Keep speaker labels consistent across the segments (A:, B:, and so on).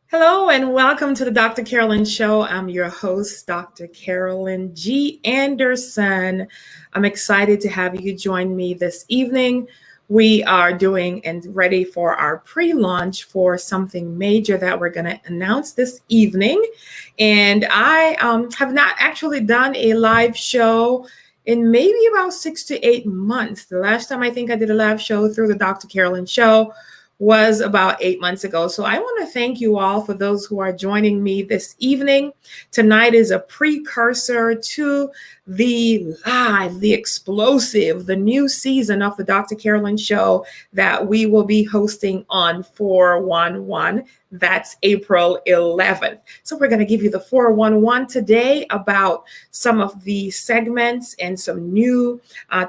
A: Hello and welcome to the Dr. Carolyn Show. I'm your host, Dr. Carolyn G. Anderson. I'm excited to have you join me this evening. We are doing and ready for our pre-launch for something major that we're going to announce this evening. And I have not actually done a live show in maybe about 6 to 8 months. The last time I think I did a live show through the Dr. Carolyn Show was about 8 months ago. So I want to thank you all for those who are joining me this evening. Tonight is a precursor to the live, the explosive, the new season of the Dr. Carolyn Show that we will be hosting on 4/11. That's April 11th. So we're going to give you the 4/11 today about some of the segments and some new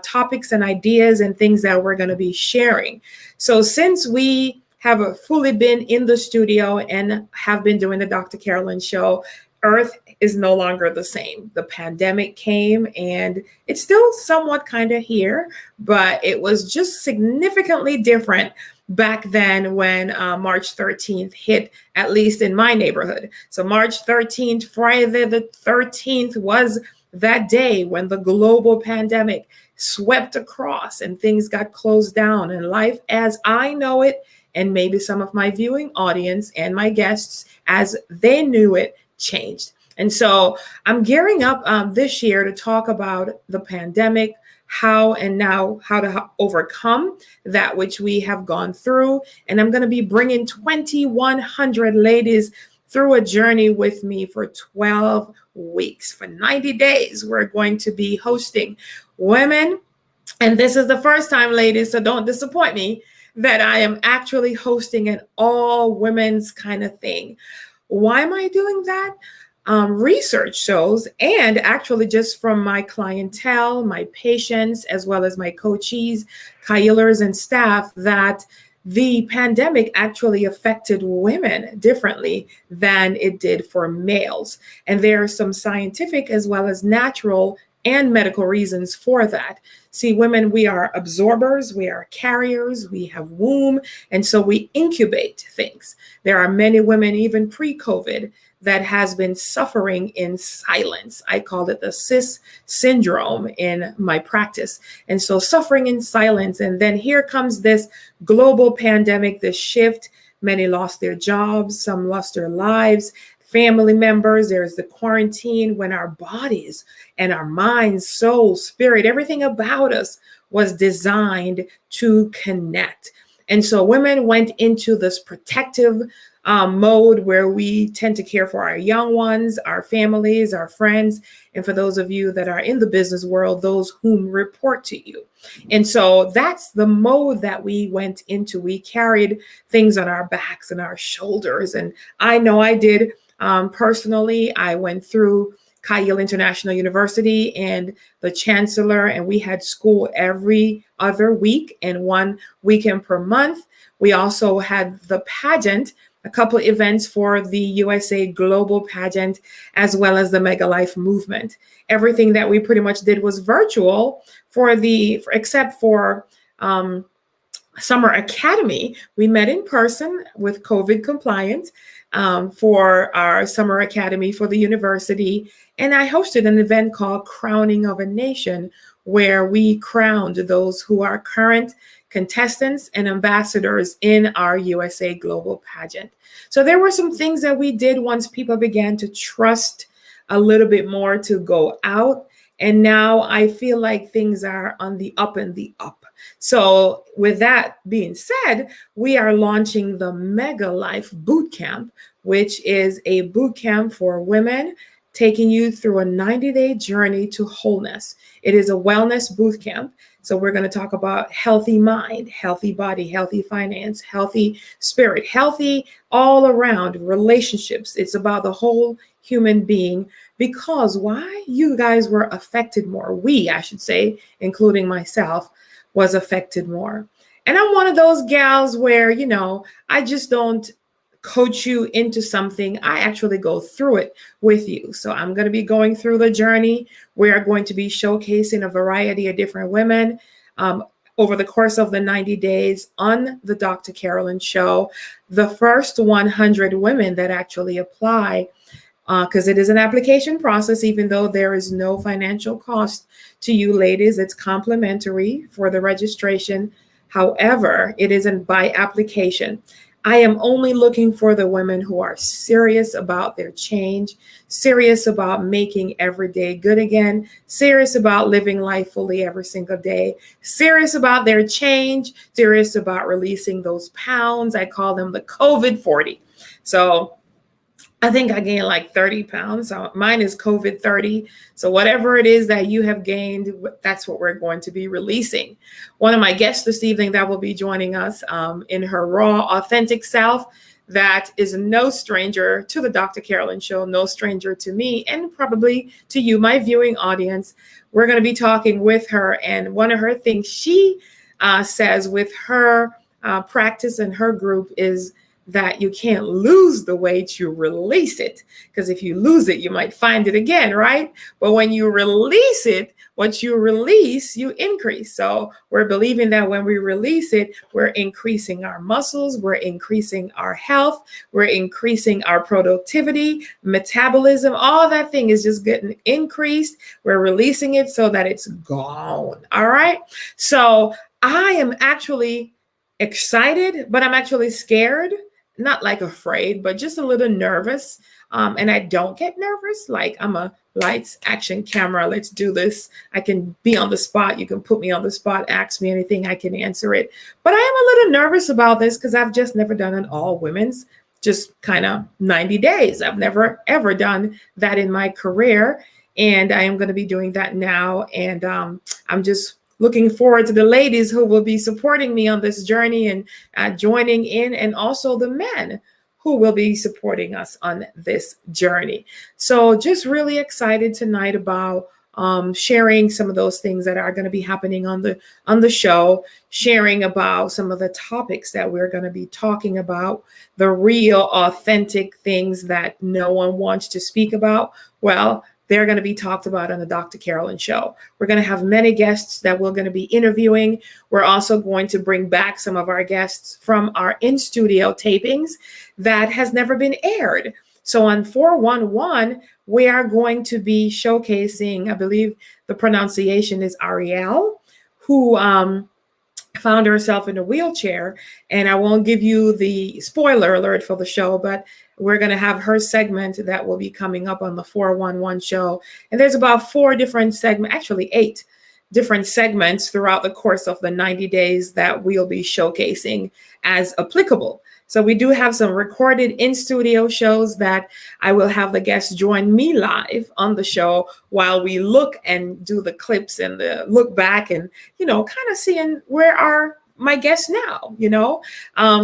A: topics and ideas and things that we're going to be sharing. So since we have fully been in the studio and have been doing the Dr. Carolyn Show, Earth is no longer the same. The pandemic came and it's still somewhat kind of here, but it was just significantly different back then when March 13th hit, at least in my neighborhood. So March 13th, Friday the 13th was that day when the global pandemic swept across and things got closed down and life as I know it, and maybe some of my viewing audience and my guests as they knew it, changed. And so I'm gearing up this year to talk about the pandemic, how to overcome that which we have gone through. And I'm going to be bringing 2,100 ladies through a journey with me for 12 weeks. For 90 days, we're going to be hosting women. And this is the first time, ladies, so don't disappoint me, that I am actually hosting an all women's kind of thing. Why am I doing that? Research shows, and actually just from my clientele, my patients, as well as my coachees, healers, and staff, that the pandemic actually affected women differently than it did for males. And there are some scientific as well as natural and medical reasons for that. See, women, we are absorbers, we are carriers, we have womb, and so we incubate things. There are many women, even pre-COVID, that has been suffering in silence. I call it the cis syndrome in my practice. And so suffering in silence. And then here comes this global pandemic, this shift. Many lost their jobs, some lost their lives, family members. There's the quarantine when our bodies and our minds, soul, spirit, everything about us was designed to connect. And so women went into this protective mode where we tend to care for our young ones, our families, our friends, and for those of you that are in the business world, those whom report to you. And so that's the mode that we went into. We carried things on our backs and our shoulders. And I know I did personally. I went through Yale International University and the chancellor, and we had school every other week and 1 weekend per month. We also had the pageant, a couple of events for the USA Global Pageant, as well as the MEGALiFE movement. Everything that we pretty much did was virtual except for Summer Academy. We met in person with COVID compliant for our Summer Academy for the university. And I hosted an event called Crowning of a Nation, where we crowned those who are current contestants and ambassadors in our USA Global Pageant. So there were some things that we did once people began to trust a little bit more to go out. And now I feel like things are on the up and the up. So with that being said, we are launching the MEGALiFE Bootcamp, which is a bootcamp for women, taking you through a 90-day journey to wholeness. It is a wellness bootcamp. So we're going to talk about healthy mind, healthy body, healthy finance, healthy spirit, healthy all around relationships. It's about the whole human being, because why you guys were affected more. We, I should say, including myself, was affected more. And I'm one of those gals where, I just don't coach you into something. I actually go through it with you. So I'm going to be going through the journey. We are going to be showcasing a variety of different women. over the course of the 90 days on the Dr. Carolyn Show, the first 100 women that actually apply, because it is an application process, even though there is no financial cost to you ladies. It's complimentary for the registration. However, it isn't by application. I am only looking for the women who are serious about their change, serious about making every day good again, serious about living life fully every single day, serious about their change, serious about releasing those pounds. I call them the COVID 40. So I think I gained like 30 pounds. So mine is COVID 30. So whatever it is that you have gained, that's what we're going to be releasing. One of my guests this evening that will be joining us in her raw, authentic self, that is no stranger to the Dr. Carolyn Show, no stranger to me, and probably to you, my viewing audience. We're going to be talking with her. And one of her things she says with her practice and her group is that you can't lose the weight, you release it. Because if you lose it, you might find it again, right? But when you release it, what you release, you increase. So we're believing that when we release it, we're increasing our muscles, we're increasing our health, we're increasing our productivity, metabolism, all that thing is just getting increased. We're releasing it so that it's gone. All right. So I am actually excited, but I'm actually scared. Not like afraid, but just a little nervous. And I don't get nervous. Like I'm a lights, action, camera. Let's do this. I can be on the spot. You can put me on the spot, ask me anything. I can answer it. But I am a little nervous about this because I've just never done an all women's, just kind of 90 days. I've never, ever done that in my career. And I am going to be doing that now. And I'm just looking forward to the ladies who will be supporting me on this journey and joining in, and also the men who will be supporting us on this journey. So just really excited tonight about sharing some of those things that are going to be happening on the show, sharing about some of the topics that we're going to be talking about, the real authentic things that no one wants to speak about. Well, they're going to be talked about on the Dr. Carolyn Show. We're going to have many guests that we're going to be interviewing. We're also going to bring back some of our guests from our in-studio tapings that has never been aired. So on 411, we are going to be showcasing, I believe the pronunciation is Ariel, who found herself in a wheelchair. And I won't give you the spoiler alert for the show, but we're going to have her segment that will be coming up on the 411 show. And there's about 4 different segments, actually 8 different segments throughout the course of the 90 days that we'll be showcasing as applicable. So we do have some recorded in-studio shows that I will have the guests join me live on the show while we look and do the clips and the look back and, kind of seeing where are my guests now,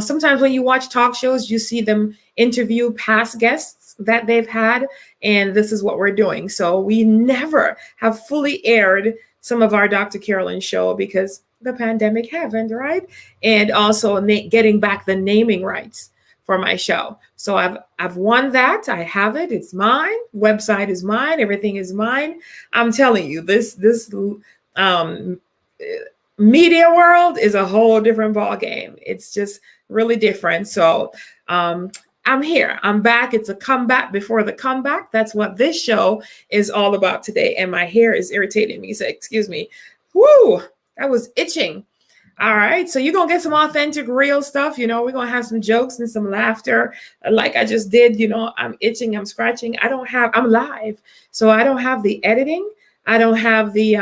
A: Sometimes when you watch talk shows, you see them interview past guests that they've had, and this is what we're doing. So we never have fully aired some of our Dr. Carolyn Show because the pandemic happened, right? And also getting back the naming rights for my show. So I've won that. I have it. It's mine. Website is mine. Everything is mine. I'm telling you, this media world is a whole different ball game. It's just really different. So I'm here. I'm back. It's a comeback before the comeback. That's what this show is all about today. And my hair is irritating me. So excuse me. Woo! That was itching. All right. So you're going to get some authentic, real stuff. We're going to have some jokes and some laughter like I just did. I'm itching. I'm scratching. I'm live. So I don't have the editing. I don't have the,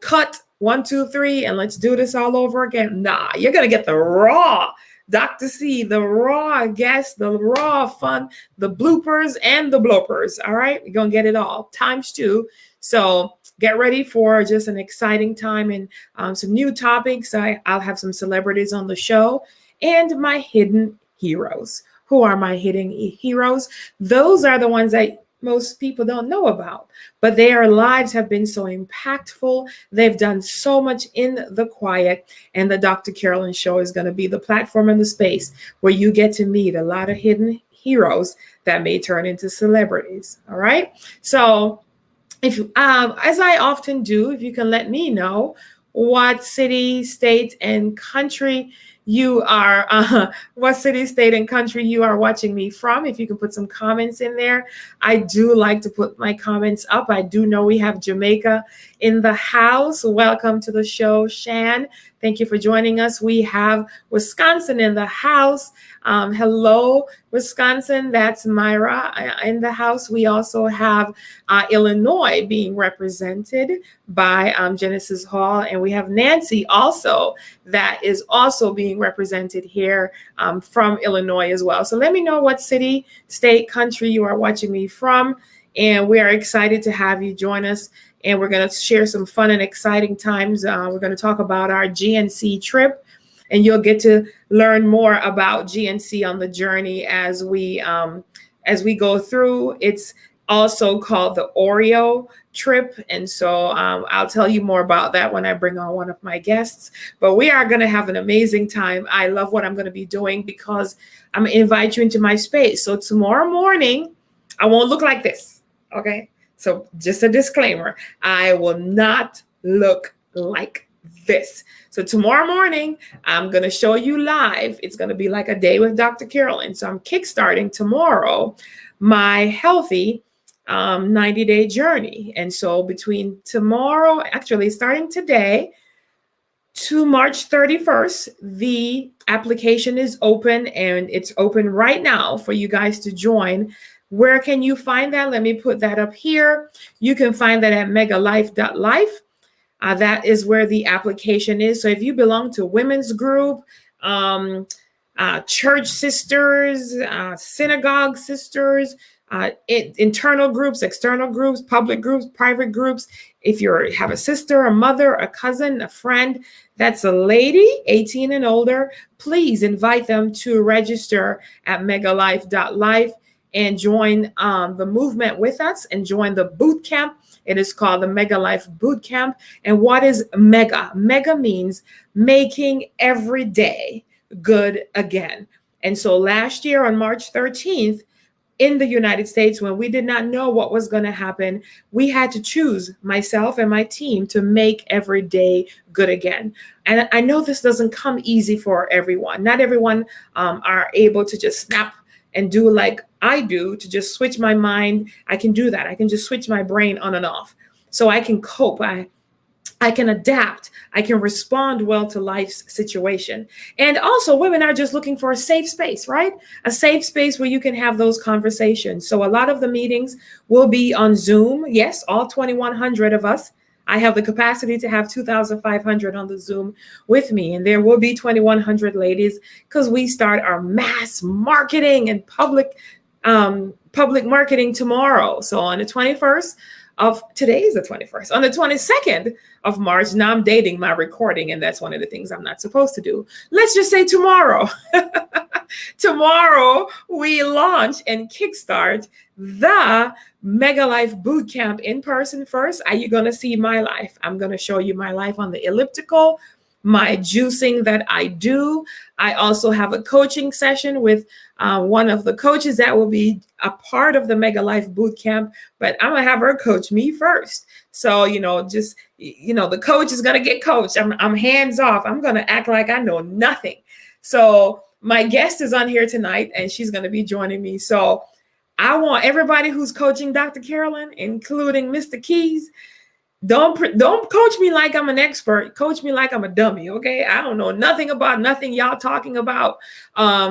A: cut 1, 2, 3, and let's do this all over again. Nah, you're going to get the raw Dr. C, the raw guests, the raw fun, the bloopers and the blopers. All right. We're going to get it all ×2. So get ready for just an exciting time and some new topics. I'll have some celebrities on the show and my hidden heroes. Who are my hidden heroes? Those are the ones that most people don't know about, but their lives have been so impactful. They've done so much in the quiet, and the Dr. Carolyn Show is going to be the platform and the space where you get to meet a lot of hidden heroes that may turn into celebrities. All right. So if, as I often do, if you can let me know what city, state, and country you are, what city, state, and country you are watching me from. If you can put some comments in there. I do like to put my comments up. I do know we have Jamaica in the house. Welcome to the show, Shan. Thank you for joining us. We have Wisconsin in the house. Hello, Wisconsin. That's Myra in the house. We also have Illinois being represented by Genesis Hall. And we have Nancy also that is also being represented here from Illinois as well. So let me know what city, state, country you are watching me from. And we are excited to have you join us. And we're going to share some fun and exciting times. We're going to talk about our GNC trip. And you'll get to learn more about GNC on the journey as we go through. It's also called the Oreo trip. And so I'll tell you more about that when I bring on one of my guests. But we are going to have an amazing time. I love what I'm going to be doing because I'm going to invite you into my space. So tomorrow morning, I won't look like this. Okay. So just a disclaimer, I will not look like this. So tomorrow morning, I'm going to show you live. It's going to be like a day with Dr. Carolyn. So I'm kickstarting tomorrow my healthy 90-day journey. And so between tomorrow, actually starting today to March 31st, the application is open, and it's open right now for you guys to join. Where can you find that? Let me put that up here. You can find that at megalife.life. That is where the application is. So if you belong to women's group, church sisters, synagogue sisters, internal groups, external groups, public groups, private groups, if you have a sister, a mother, a cousin, a friend that's a lady, 18 and older, please invite them to register at megalife.life and join the movement with us and join the boot camp. It is called the MEGALiFE Bootcamp. And what is MEGA? MEGA means making every day good again. And so last year on March 13th, in the United States, when we did not know what was going to happen, we had to choose, myself and my team, to make every day good again. And I know this doesn't come easy for everyone. Not everyone are able to just snap and do like I do, to just switch my mind. I can do that. I can just switch my brain on and off. So I can cope. I can adapt. I can respond well to life's situation. And also, women are just looking for a safe space, right? A safe space where you can have those conversations. So a lot of the meetings will be on Zoom. Yes, all 2,100 of us. I have the capacity to have 2,500 on the Zoom with me. And there will be 2,100 ladies because we start our mass marketing and public marketing tomorrow. So on the 21st, today is the 21st. On the 22nd of March, now I'm dating my recording, and that's one of the things I'm not supposed to do. Let's just say tomorrow. Tomorrow, we launch and kickstart the MEGALiFE Bootcamp in person first. Are you going to see my life? I'm going to show you my life on the elliptical, my juicing that I do. I also have a coaching session with one of the coaches that will be a part of the MEGALiFE Bootcamp, but I'm going to have her coach me first. So, the coach is going to get coached. I'm hands off. I'm going to act like I know nothing. So my guest is on here tonight, and she's going to be joining me. So I want everybody who's coaching Dr. Carolyn, including Mr. Keys, don't coach me like I'm an expert. Coach me like I'm a dummy, okay? I don't know nothing about nothing y'all talking about.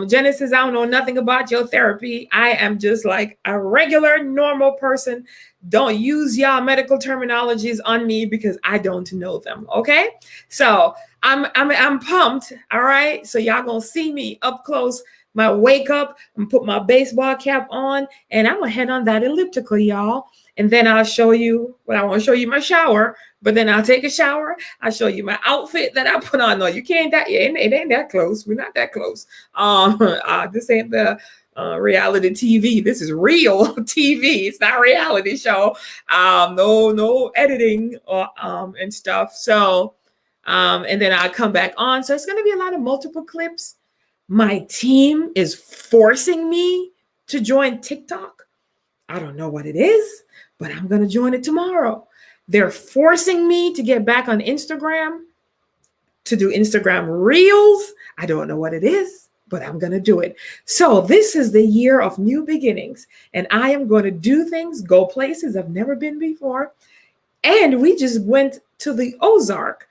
A: Genesis, I don't know nothing about your therapy. I am just like a regular, normal person. Don't use y'all medical terminologies on me because I don't know them, okay? So I'm pumped, all right? So y'all gonna see me up close. My wake up and put my baseball cap on, and I'm gonna head on that elliptical, y'all. And then I'll show you, I want to show you my shower, but then I'll take a shower. I'll show you my outfit that I put on. No, you can't, it ain't that close. We're not that close. This ain't the reality TV. This is real TV. It's not a reality show. No editing and stuff. So, and then I'll come back on. So it's going to be a lot of multiple clips. My team is forcing me to join TikTok. I don't know what it is, but I'm going to join it tomorrow. They're forcing me to get back on Instagram. to do Instagram Reels. I don't know what it is, but I'm going to do it. So this is the year of new beginnings, and I am going to do things, go places I've never been before. And we just went to the Ozark,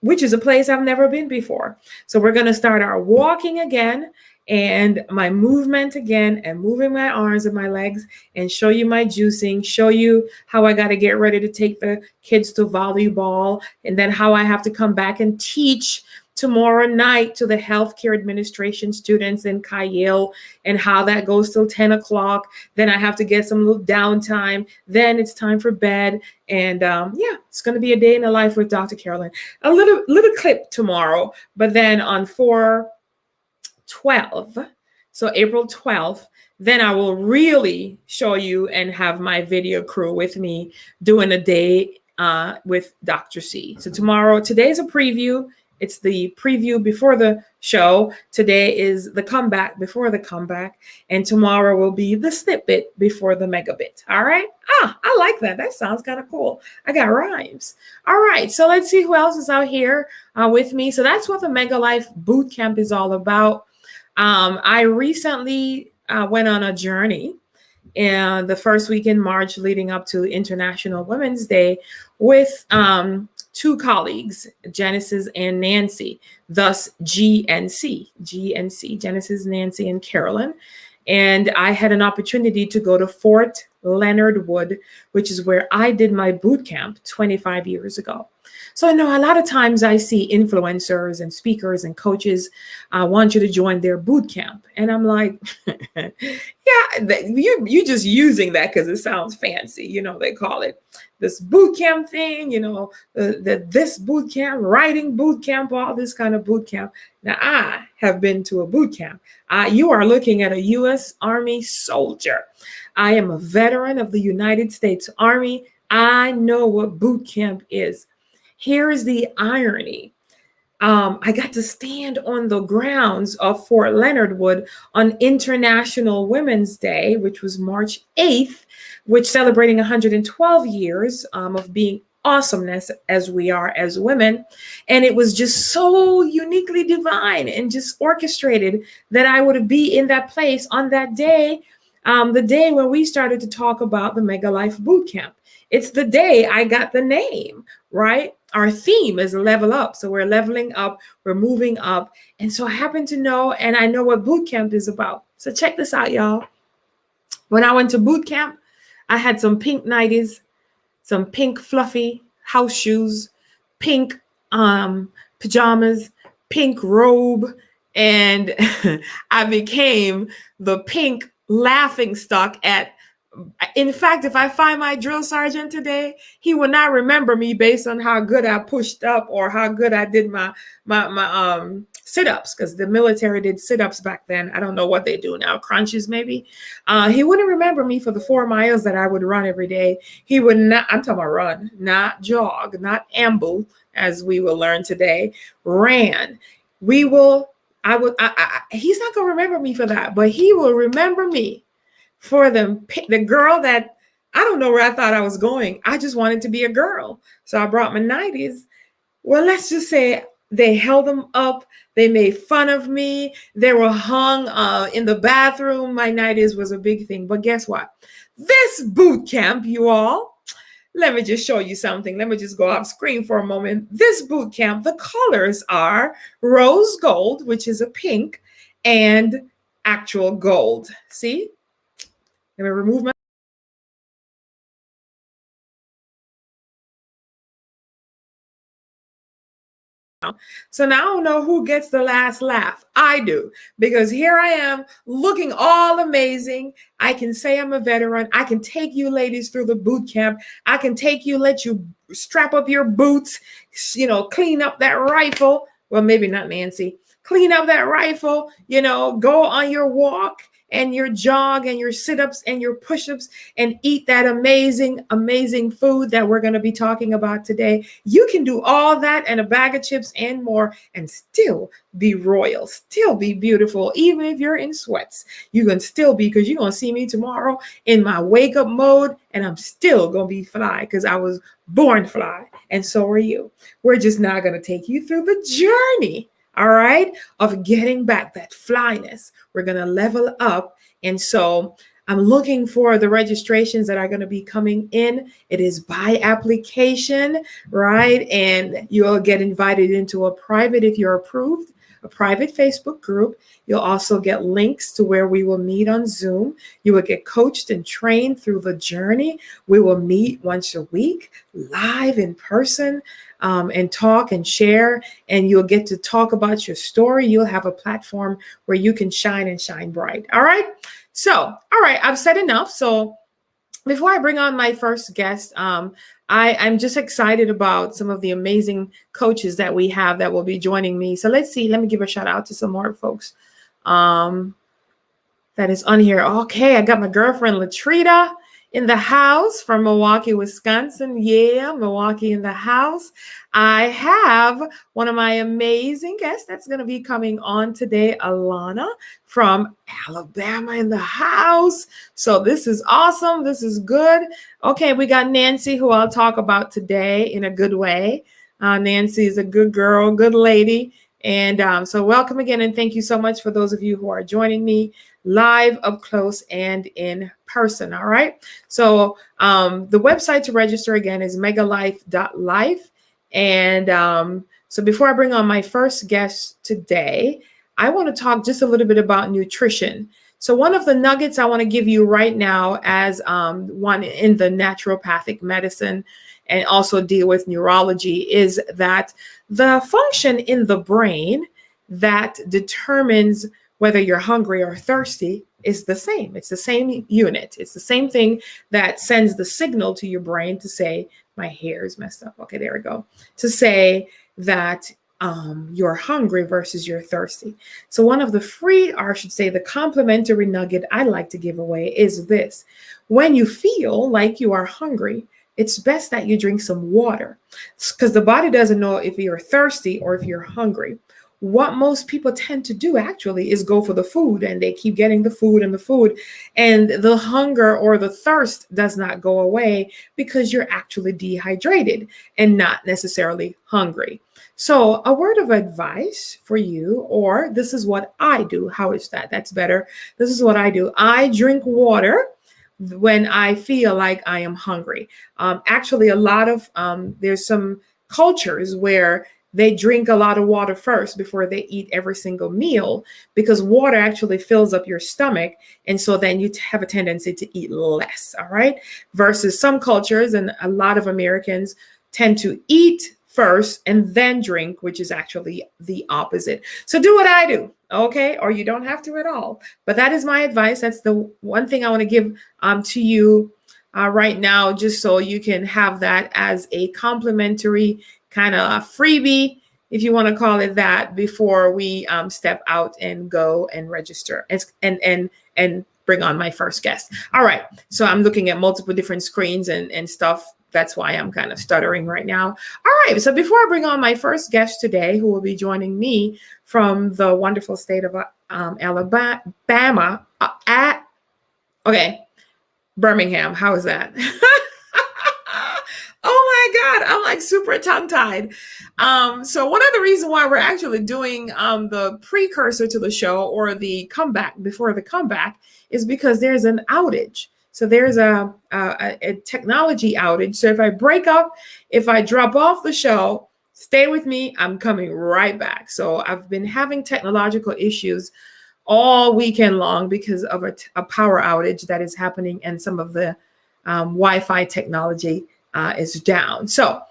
A: which is a place I've never been before. So we're going to start our walking again and my movement again, and moving my arms and my legs, and show you my juicing, show you how I got to get ready to take the kids to volleyball, and then how I have to come back and teach tomorrow night to the healthcare administration students in Kyle, and how that goes till 10 o'clock. Then I have to get some little downtime. Then it's time for bed. And yeah, it's going to be a day in the life with Dr. Carolyn. A little clip tomorrow, but then on 4/12, so April 12th, then I will really show you and have my video crew with me doing a day with Dr. C. So today's a preview. It's the preview before the show. Today is the comeback before the comeback. And tomorrow will be the snippet before the megabit. All right. I like that. That sounds kind of cool. I got rhymes. All right. So let's see who else is out here with me. So that's what the MEGALiFE Bootcamp is all about. I recently went on a journey in the first week in March leading up to International Women's Day with two colleagues, Genesis and Nancy, thus GNC, Genesis, Nancy, and Carolyn. And I had an opportunity to go to Fort Leonard Wood, which is where I did my boot camp 25 years ago. So I know a lot of times I see influencers and speakers and coaches want you to join their boot camp. And I'm like, yeah, you're just using that because it sounds fancy. You know, they call it this boot camp thing, you know, this boot camp, writing boot camp, all this kind of boot camp. Now, I have been to a boot camp. You are looking at a U.S. Army soldier. I am a veteran of the United States Army. I know what boot camp is. Here is the irony. I got to stand on the grounds of Fort Leonard Wood on International Women's Day, which was March 8th, which celebrating 112 years of being awesomeness as we are as women. And it was just so uniquely divine and just orchestrated that I would be in that place on that day, the day when we started to talk about the MEGALiFE Bootcamp. It's the day I got the name, right? Our theme is level up. So we're leveling up, we're moving up. And so I happen to know, and I know what boot camp is about. So check this out, y'all. When I went to boot camp, I had some pink nighties, some pink fluffy house shoes, pink pajamas, pink robe, and I became the pink laughing stock at. In fact, if I find my drill sergeant today, he will not remember me based on how good I pushed up or how good I did my sit-ups, because the military did sit-ups back then. I don't know what they do now, crunches maybe. He wouldn't remember me for the 4 miles that I would run every day. He would not, I'm talking about run, not jog, not amble, as we will learn today, ran. He's not going to remember me for that, but he will remember me for the girl that I don't know where I thought I was going. I just wanted to be a girl. So I brought my 90s. Well, let's just say they held them up. They made fun of me. They were hung in the bathroom. My 90s was a big thing. But guess what? This boot camp, you all, let me just show you something. Let me just go off screen for a moment. This boot camp, the colors are rose gold, which is a pink, and actual gold. See? Let me remove my. So now I don't know who gets the last laugh. I do, because here I am looking all amazing. I can say I'm a veteran. I can take you ladies through the boot camp. I can take you, let you strap up your boots, clean up that rifle. Well, maybe not Nancy. Clean up that rifle, go on your walk, and your jog and your sit-ups and your push-ups and eat that amazing, amazing food that we're going to be talking about today. You can do all that and a bag of chips and more and still be royal, still be beautiful. Even if you're in sweats, you can still be, because you're going to see me tomorrow in my wake up mode, and I'm still going to be fly because I was born fly. And so are you. We're just now going to take you through the journey, all right, of getting back that flyness. We're going to level up. And so I'm looking for the registrations that are going to be coming in. It is by application, right? And you'll get invited into a private, if you're approved, a private Facebook group. You'll also get links to where we will meet on Zoom. You will get coached and trained through the journey. We will meet once a week, live in person, and talk and share. And you'll get to talk about your story. You'll have a platform where you can shine and shine bright. All right. So, all right, I've said enough. So before I bring on my first guest, I'm just excited about some of the amazing coaches that we have that will be joining me. So let's see. Let me give a shout out to some more folks that is on here. Okay, I got my girlfriend Latrita in the house from Milwaukee, Wisconsin. Yeah, Milwaukee in the house. I have one of my amazing guests that's going to be coming on today, Alana from Alabama in the house. So this is awesome. This is good. Okay, we got Nancy, who I'll talk about today in a good way. Nancy is a good girl, good lady. And so welcome again. And thank you so much for those of you who are joining me live, up close, and in person. All right. So the website to register again is megalife.life. And so before I bring on my first guest today, I want to talk just a little bit about nutrition. So one of the nuggets I want to give you right now as one in the naturopathic medicine and also deal with neurology is that the function in the brain that determines whether you're hungry or thirsty is the same. It's the same unit. It's the same thing that sends the signal to your brain to say, my hair is messed up. Okay, there we go. To say that you're hungry versus you're thirsty. So one of the free, or I should say the complimentary nugget I like to give away is this. When you feel like you are hungry, it's best that you drink some water because the body doesn't know if you're thirsty or if you're hungry. What most people tend to do actually is go for the food, and they keep getting the food and the food, and the hunger or the thirst does not go away because you're actually dehydrated and not necessarily hungry. So a word of advice for you, or this is what I do. How is that? That's better. This is what I do. I drink water when I feel like I am hungry. Actually, a lot of there's some cultures where they drink a lot of water first before they eat every single meal, because water actually fills up your stomach. And so then you have a tendency to eat less. All right. Versus some cultures, and a lot of Americans tend to eat first and then drink, which is actually the opposite. So do what I do. Okay. Or you don't have to at all. But that is my advice. That's the one thing I want to give to you right now, just so you can have that as a complimentary kind of a freebie, if you want to call it that, before we step out and go and register and bring on my first guest. All right. So I'm looking at multiple different screens and stuff. That's why I'm kind of stuttering right now. All right. So before I bring on my first guest today, who will be joining me from the wonderful state of Alabama, Birmingham. How is that? Oh my God, I'm like super tongue-tied. So one of the reasons why we're actually doing the precursor to the show, or the comeback before the comeback, is because there's an outage. So there's a technology outage. So if I break up, if I drop off the show, stay with me. I'm coming right back. So I've been having technological issues all weekend long because of a power outage that is happening, and some of the Wi-Fi technology is down. So I'm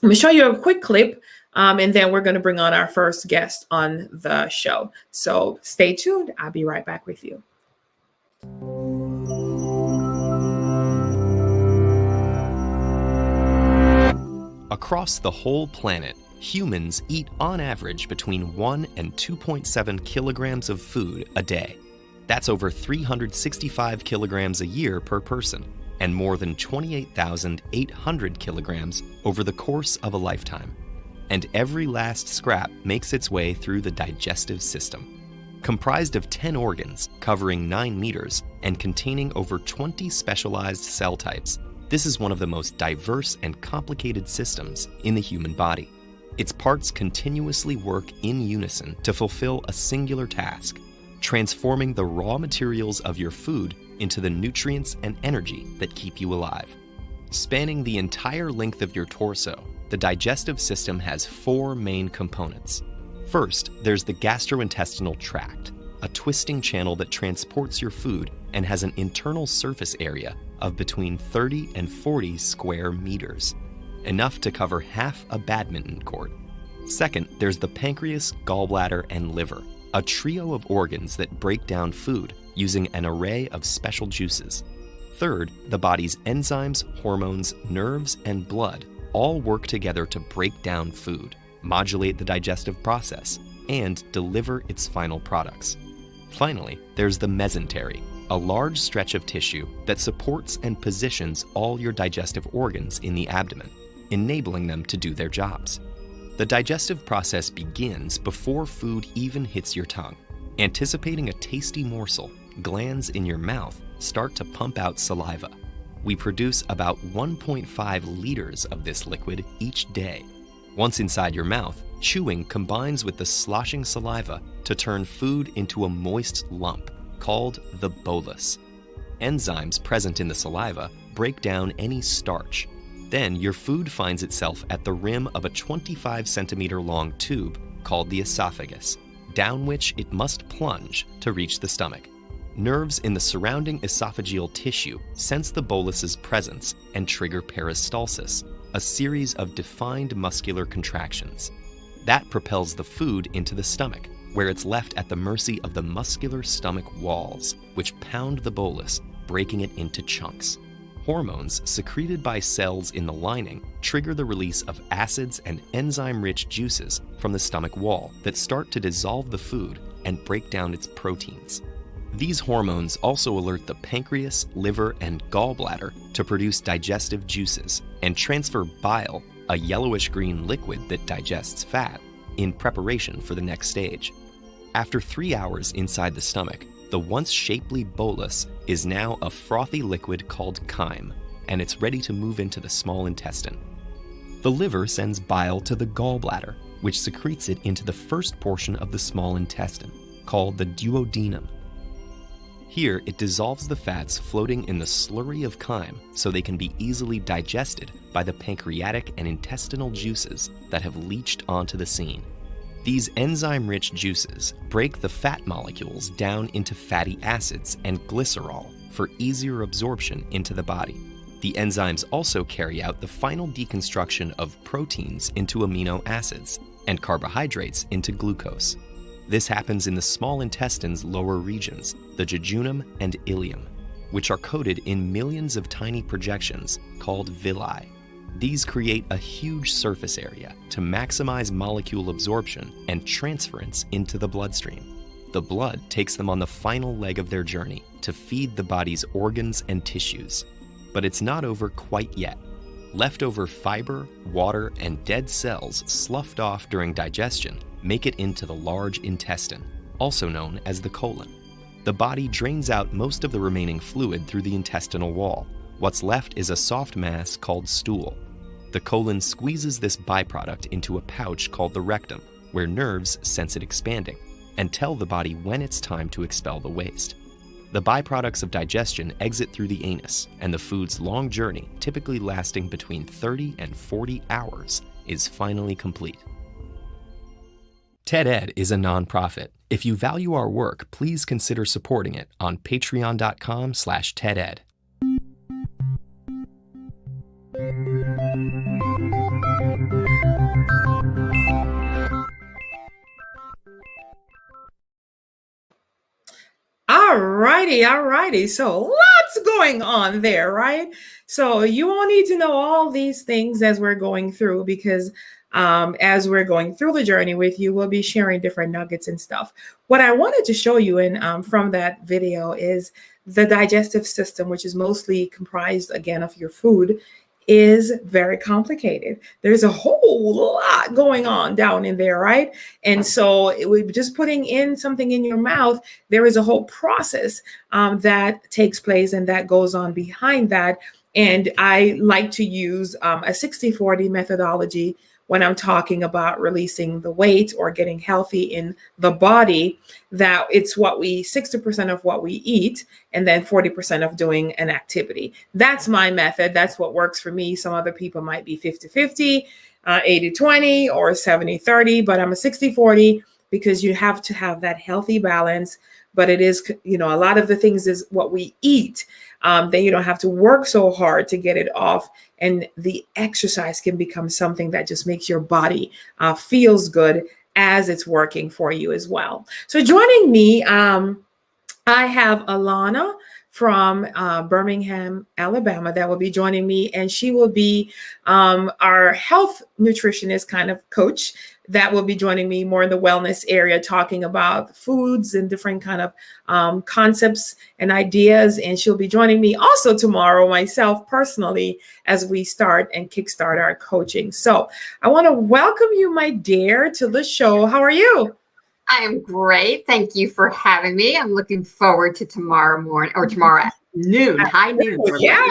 A: going to show you a quick clip, and then we're going to bring on our first guest on the show. So stay tuned. I'll be right back with you.
B: Across the whole planet, humans eat on average between 1 and 2.7 kilograms of food a day. That's over 365 kilograms a year per person, and more than 28,800 kilograms over the course of a lifetime. And every last scrap makes its way through the digestive system. Comprised of 10 organs, covering 9 meters, and containing over 20 specialized cell types, this is one of the most diverse and complicated systems in the human body. Its parts continuously work in unison to fulfill a singular task, transforming the raw materials of your food into the nutrients and energy that keep you alive. Spanning the entire length of your torso, the digestive system has 4 main components. First, there's the gastrointestinal tract, a twisting channel that transports your food and has an internal surface area of between 30 and 40 square meters, enough to cover half a badminton court. Second, there's the pancreas, gallbladder, and liver, a trio of organs that break down food using an array of special juices. Third, the body's enzymes, hormones, nerves, and blood all work together to break down food, modulate the digestive process, and deliver its final products. Finally, there's the mesentery, a large stretch of tissue that supports and positions all your digestive organs in the abdomen, enabling them to do their jobs. The digestive process begins before food even hits your tongue. Anticipating a tasty morsel, glands in your mouth start to pump out saliva. We produce about 1.5 liters of this liquid each day. Once inside your mouth, chewing combines with the sloshing saliva to turn food into a moist lump called the bolus. Enzymes present in the saliva break down any starch. Then your food finds itself at the rim of a 25 centimeter long tube called the esophagus, down which it must plunge to reach the stomach. Nerves in the surrounding esophageal tissue sense the bolus's presence and trigger peristalsis, a series of defined muscular contractions. That propels the food into the stomach, where it's left at the mercy of the muscular stomach walls, which pound the bolus, breaking it into chunks. Hormones secreted by cells in the lining trigger the release of acids and enzyme-rich juices from the stomach wall that start to dissolve the food and break down its proteins. These hormones also alert the pancreas, liver, and gallbladder to produce digestive juices and transfer bile, a yellowish-green liquid that digests fat, in preparation for the next stage. After 3 hours inside the stomach, the once shapely bolus is now a frothy liquid called chyme, and it's ready to move into the small intestine. The liver sends bile to the gallbladder, which secretes it into the first portion of the small intestine, called the duodenum. Here, it dissolves the fats floating in the slurry of chyme so they can be easily digested by the pancreatic and intestinal juices that have leached onto the scene. These enzyme-rich juices break the fat molecules down into fatty acids and glycerol for easier absorption into the body. The enzymes also carry out the final deconstruction of proteins into amino acids and carbohydrates into glucose. This happens in the small intestine's lower regions, the jejunum and ileum, which are coated in millions of tiny projections called villi. These create a huge surface area to maximize molecule absorption and transference into the bloodstream. The blood takes them on the final leg of their journey to feed the body's organs and tissues. But it's not over quite yet. Leftover fiber, water, and dead cells sloughed off during digestion make it into the large intestine, also known as the colon. The body drains out most of the remaining fluid through the intestinal wall. What's left is a soft mass called stool. The colon squeezes this byproduct into a pouch called the rectum, where nerves sense it expanding and tell the body when it's time to expel the waste. The byproducts of digestion exit through the anus, and the food's long journey, typically lasting between 30 and 40 hours, is finally complete. TED-Ed is a nonprofit. If you value our work, please consider supporting it on patreon.com/TED-Ed.
A: Alrighty. So lots going on there, right? So you all need to know all these things as we're going through, because as we're going through the journey with you, we'll be sharing different nuggets and stuff. What I wanted to show you from that video is the digestive system, which is mostly comprised, again, of your food, is very complicated. There's a whole lot going on down in there, right? And so it would just putting in something in your mouth, there is a whole process that takes place and that goes on behind that. And I like to use a 60-40 methodology when I'm talking about releasing the weight or getting healthy in the body, that it's 60% of what we eat, and then 40% of doing an activity. That's my method. That's what works for me. Some other people might be 50-50, 80-20, or 70-30, but I'm a 60-40 because you have to have that healthy balance. But it is, a lot of the things is what we eat. Then you don't have to work so hard to get it off. And the exercise can become something that just makes your body feels good as it's working for you as well. So joining me, I have Alana from Birmingham, Alabama, that will be joining me. And she will be our health nutritionist kind of coach that will be joining me more in the wellness area, talking about foods and different kind of concepts and ideas. And she'll be joining me also tomorrow, myself personally, as we start and kickstart our coaching. So I want to welcome you, my dear, to the show. How are you?
C: I am great. Thank you for having me. I'm looking forward to tomorrow morning or tomorrow afternoon. High noon.
A: Yeah,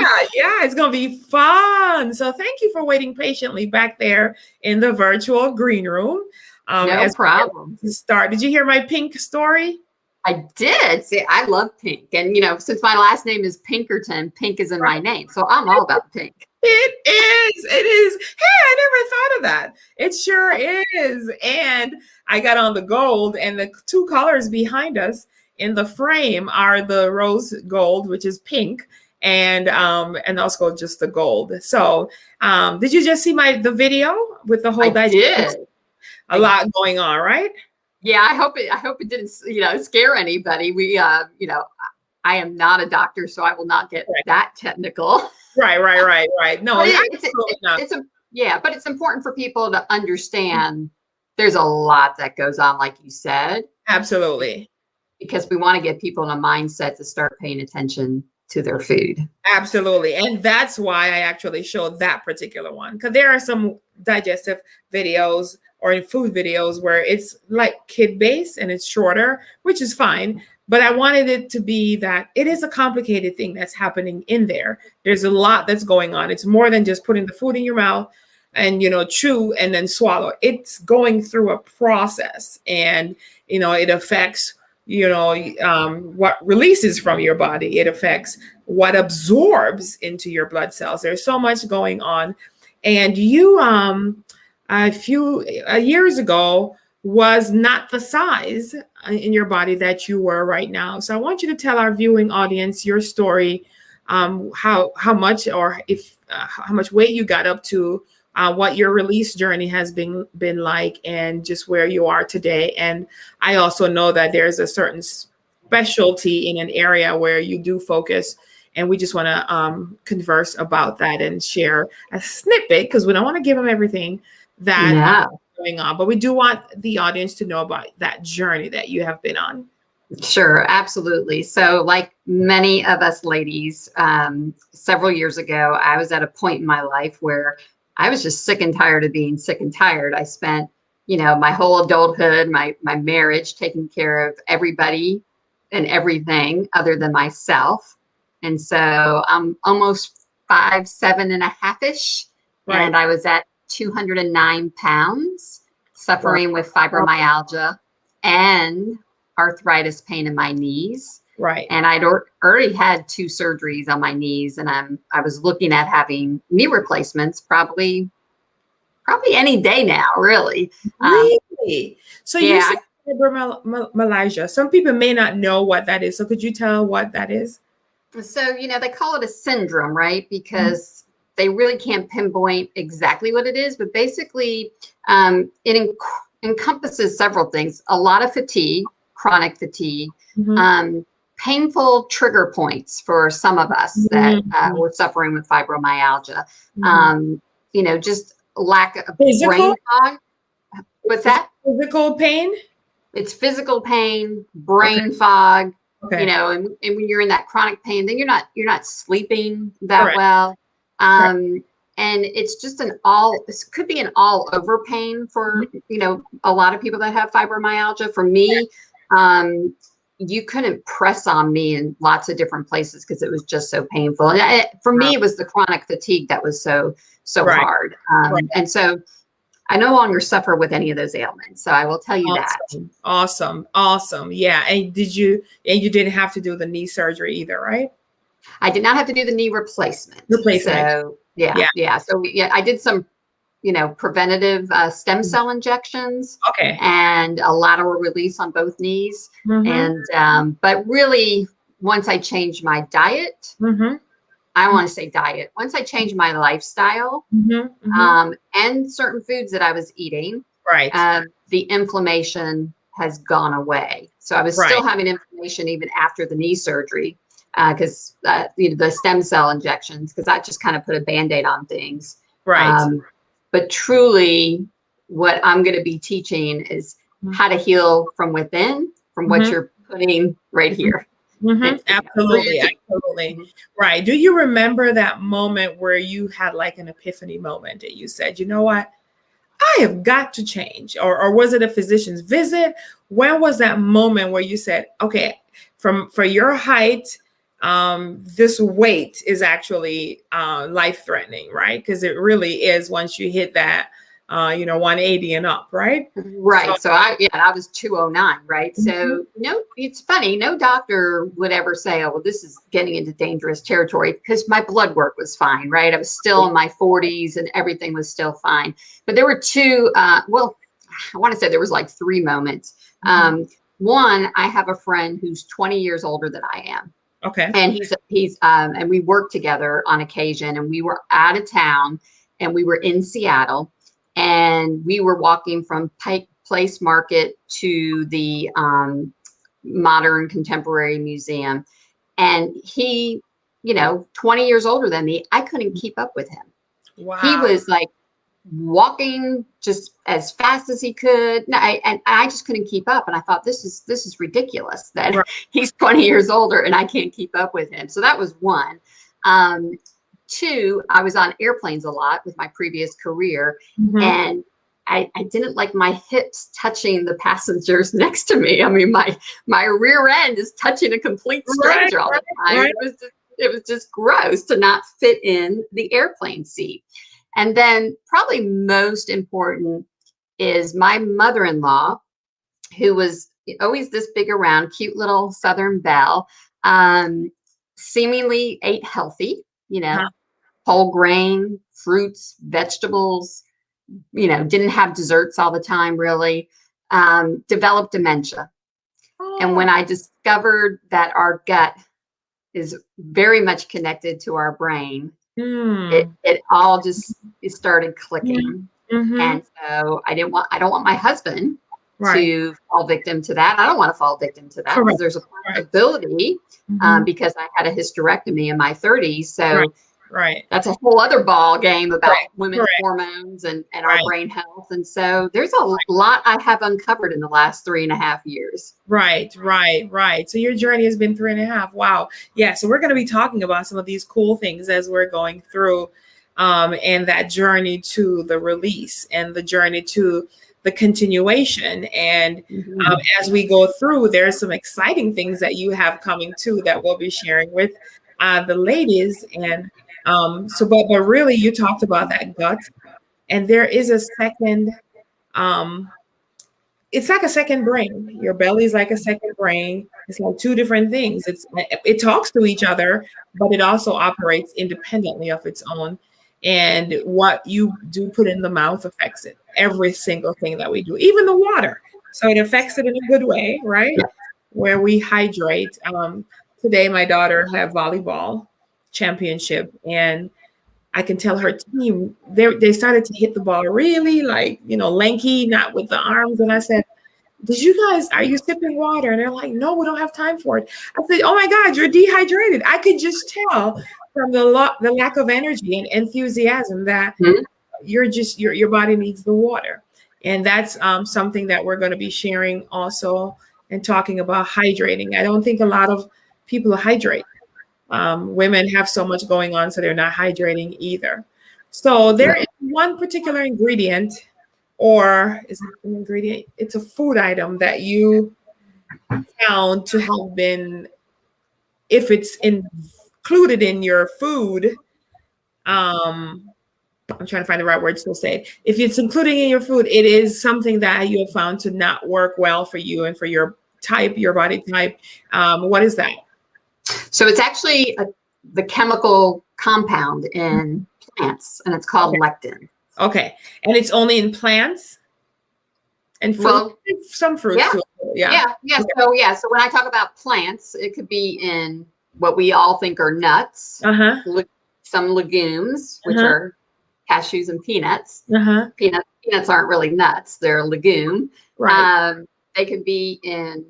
A: it's going to be fun. So thank you for waiting patiently back there in the virtual green room.
C: No problem.
A: Did you hear my pink story?
C: I did. See, I love pink. And, since my last name is Pinkerton, pink is in my name. So I'm all about pink.
A: It is. Hey, I never thought of that. It sure is. And I got on the gold, and the two colors behind us in the frame are the rose gold, which is pink, and also just the gold. So did you just see the video with the whole digestion? A lot going on, right?
C: Yeah, I hope it didn't, scare anybody. We, I am not a doctor, so I will not get that technical.
A: Right. No,
C: but it's important for people to understand there's a lot that goes on, like you said.
A: Absolutely.
C: Because we want to get people in a mindset to start paying attention to their food.
A: Absolutely. And that's why I actually showed that particular one, because there are some digestive videos or food videos where it's like kid-based and it's shorter, which is fine. But I wanted it to be that it is a complicated thing that's happening in there. There's a lot that's going on. It's more than just putting the food in your mouth and, chew and then swallow. It's going through a process, and, it affects, what releases from your body. It affects what absorbs into your blood cells. There's so much going on. And you, a few years ago, was not the size in your body that you were right now. So I want you to tell our viewing audience your story, how much or how much weight you got up to, what your release journey has been like, and just where you are today. And I also know that there's a certain specialty in an area where you do focus, and we just want to converse about that and share a snippet, because we don't want to give them everything that going on, but we do want the audience to know about that journey that you have been on.
C: Sure, absolutely. So like many of us ladies, several years ago, I was at a point in my life where I was just sick and tired of being sick and tired. I spent, my whole adulthood, my marriage, taking care of everybody and everything other than myself. And so I'm almost 5'7.5"
A: Right.
C: And I was at 209 pounds, suffering with fibromyalgia and arthritis pain in my knees.
A: Right.
C: And I'd already had 2 surgeries on my knees, and I was looking at having knee replacements probably any day now, really.
A: Really? So you said fibromyalgia. Some people may not know what that is. So could you tell what that is?
C: So, they call it a syndrome, right? Because they really can't pinpoint exactly what it is, but basically it encompasses several things: a lot of fatigue, chronic fatigue, painful trigger points for some of us that were suffering with fibromyalgia, just lack of
A: Physical?
C: brain fog. What's that?
A: Physical pain?
C: It's physical pain, brain fog,
A: Okay.
C: you know, and when you're in that chronic pain, then you're not sleeping that
A: Correct.
C: well. And it's just this could be an all over pain for, you know, a lot of people that have fibromyalgia. For me, you couldn't press on me in lots of different places because it was just so painful. And for me, it was the chronic fatigue that was so
A: Right.
C: hard. And so I no longer suffer with any of those ailments. So I will tell you that.
A: Awesome. Yeah. And you didn't have to do the knee surgery either, right?
C: I did not have to do the knee replacement. So yeah. So I did some, you know, preventative stem cell injections.
A: Okay.
C: And a lateral release on both knees. And but really, once I changed my diet, I want to say diet. Once I changed my lifestyle and certain foods that I was eating,
A: right,
C: the inflammation has gone away. So I was still having inflammation even after the knee surgery because you know, the stem cell injections, because that just kind of put a Band-Aid on things.
A: Right.
C: But truly, what I'm going to be teaching is how to heal from within, from what you're putting right here.
A: Absolutely. Right. Do you remember that moment where you had like an epiphany moment and you said, you know what, I have got to change? Or was it a physician's visit? When was that moment where you said, okay, for your height, this weight is actually life-threatening, right? Because it really is once you hit that, 180 and up, right?
C: Right. So I was 209, right? So, it's funny. No doctor would ever say, oh, well, this is getting into dangerous territory, because my blood work was fine, right? I was still in my 40s and everything was still fine. But there were two, I want to say there was like three moments. One, I have a friend who's 20 years older than I am.
A: Okay.
C: And he's and we worked together on occasion, and we were out of town and we were in Seattle, and we were walking from Pike Place Market to the Modern Contemporary Museum. And he, 20 years older than me, I couldn't keep up with him.
A: Wow.
C: He was like walking just as fast as he could. And I just couldn't keep up. And I thought, this is ridiculous that he's 20 years older and I can't keep up with him. So that was one. Two, I was on airplanes a lot with my previous career, and I didn't like my hips touching the passengers next to me. I mean, my rear end is touching a complete stranger all the time. Right. It was just gross to not fit in the airplane seat. And then probably most important is my mother-in-law, who was always this big around, cute little Southern belle, seemingly ate healthy, whole grain, fruits, vegetables, didn't have desserts all the time, really, developed dementia. Oh. And when I discovered that our gut is very much connected to our brain, it all just started clicking. And so I don't want my husband to fall victim to that. I don't want to fall victim to that, because there's a possibility because I had a hysterectomy in my 30s. So that's a whole other ball game about women's hormones and our brain health. And so there's a lot I have uncovered in the last 3.5 years. Right.
A: So your journey has been 3.5. Wow. Yeah. So we're going to be talking about some of these cool things as we're going through and that journey to the release and the journey to the continuation. And as we go through, there's some exciting things that you have coming too that we'll be sharing with the ladies. And but really, you talked about that gut, and there is a second, it's like a second brain. Your belly is like a second brain. It's like two different things. It talks to each other, but it also operates independently of its own. And what you do put in the mouth affects it. Every single thing that we do, even the water. So it affects it in a good way, right? Where we hydrate. Today, my daughter had volleyball championship, and I can tell her team, they started to hit the ball really lanky, not with the arms. And I said, are you sipping water? And they're like, no, we don't have time for it. I said, oh my God, you're dehydrated. I could just tell from the lack of energy and enthusiasm that your body needs the water. And that's something that we're going to be sharing also, and talking about hydrating. I don't think a lot of people hydrate. Women have so much going on, so they're not hydrating either. So there is one particular ingredient, or is it an ingredient? It's a food item that you found to have been, if it's included in your food, I'm trying to find the right words to say. If it's included in your food, it is something that you have found to not work well for you and for your type, your body type. What is that?
C: So it's actually the chemical compound in plants, and it's called lectin.
A: Okay. And it's only in plants and fruit? Well, some fruits too.
C: Yeah. Okay. So when I talk about plants, it could be in what we all think are nuts, some legumes, which are cashews and peanuts. Peanuts aren't really nuts. They're a legume. Right. They could be in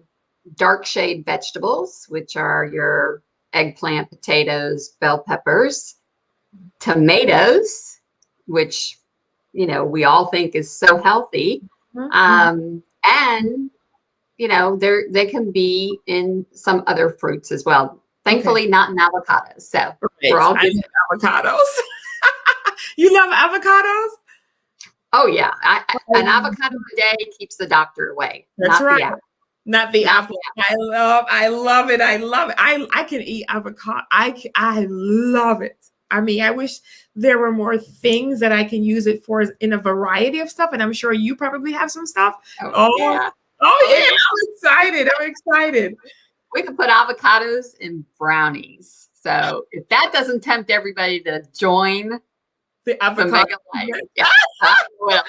C: dark shade vegetables, which are your eggplant, potatoes, bell peppers, tomatoes, which, we all think is so healthy. And, they can be in some other fruits as well. Thankfully, not in avocados. So we're all good.
A: Avocados. You love avocados?
C: Oh yeah. An avocado a day keeps the doctor away.
A: That's right. Not the apple. I love it. I can eat avocado. I love it. I mean, I wish there were more things that I can use it for in a variety of stuff. And I'm sure you probably have some stuff. Oh yeah. I'm excited.
C: We could put avocados in brownies. So if that doesn't tempt everybody to join
A: the avocado,
C: I will.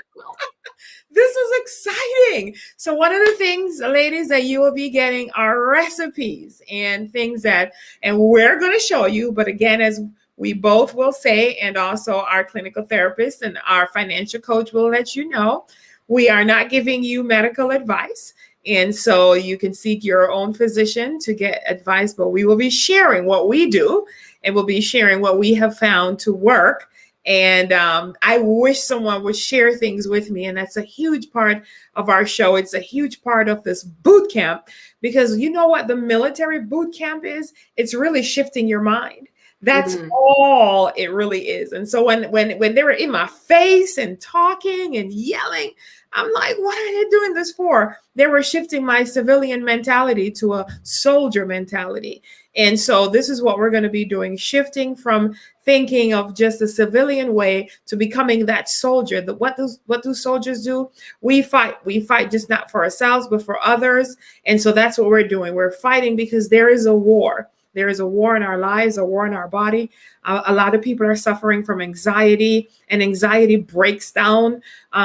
A: This is exciting. So one of the things, ladies, that you will be getting are recipes and things and we're going to show you. But again, as we both will say, and also our clinical therapist and our financial coach will let you know, we are not giving you medical advice. And so you can seek your own physician to get advice, but we will be sharing what we do, and we'll be sharing what we have found to work. And I wish someone would share things with me. And that's a huge part of our show. It's a huge part of this boot camp, because you know what the military boot camp is? It's really shifting your mind. That's all it really is. And so when they were in my face and talking and yelling, I'm like, what are they doing this for? They were shifting my civilian mentality to a soldier mentality. And so this is what we're going to be doing, shifting from thinking of just a civilian way to becoming that soldier. What do soldiers do? We fight just not for ourselves, but for others. And so that's what we're doing. We're fighting because there is a war. There is a war in our lives, a war in our body. A lot of people are suffering from anxiety, and anxiety breaks down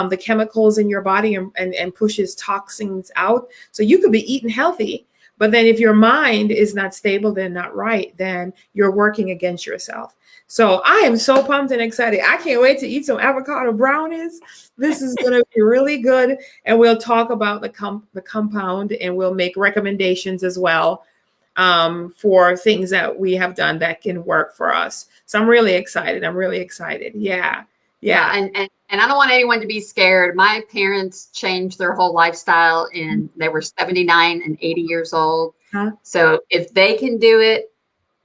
A: the chemicals in your body and pushes toxins out. So you could be eating healthy, but then if your mind is not stable, then not right, then you're working against yourself. So I am so pumped and excited. I can't wait to eat some avocado brownies. This is going to be really good. And we'll talk about the compound, and we'll make recommendations as well for things that we have done that can work for us. So I'm really excited. Yeah.
C: And I don't want anyone to be scared. My parents changed their whole lifestyle, and they were 79 and 80 years old. So if they can do it,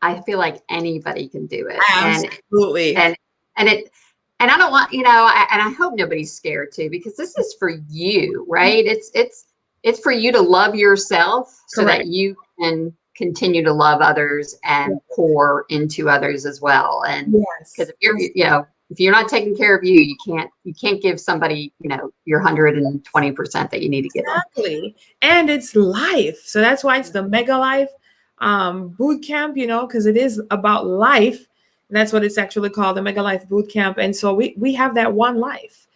C: I feel like anybody can do it.
A: Absolutely.
C: And I don't want, and I hope nobody's scared too, because this is for you, right? It's for you to love yourself so that you can continue to love others and pour into others as well. And because if you're not taking care of you, you can't give somebody, your 120% that you need to give.
A: Exactly. And it's life. So that's why it's the MEGALiFE Bootcamp, because it is about life. And that's what it's actually called, the MEGALiFE Bootcamp. And so we have that one life.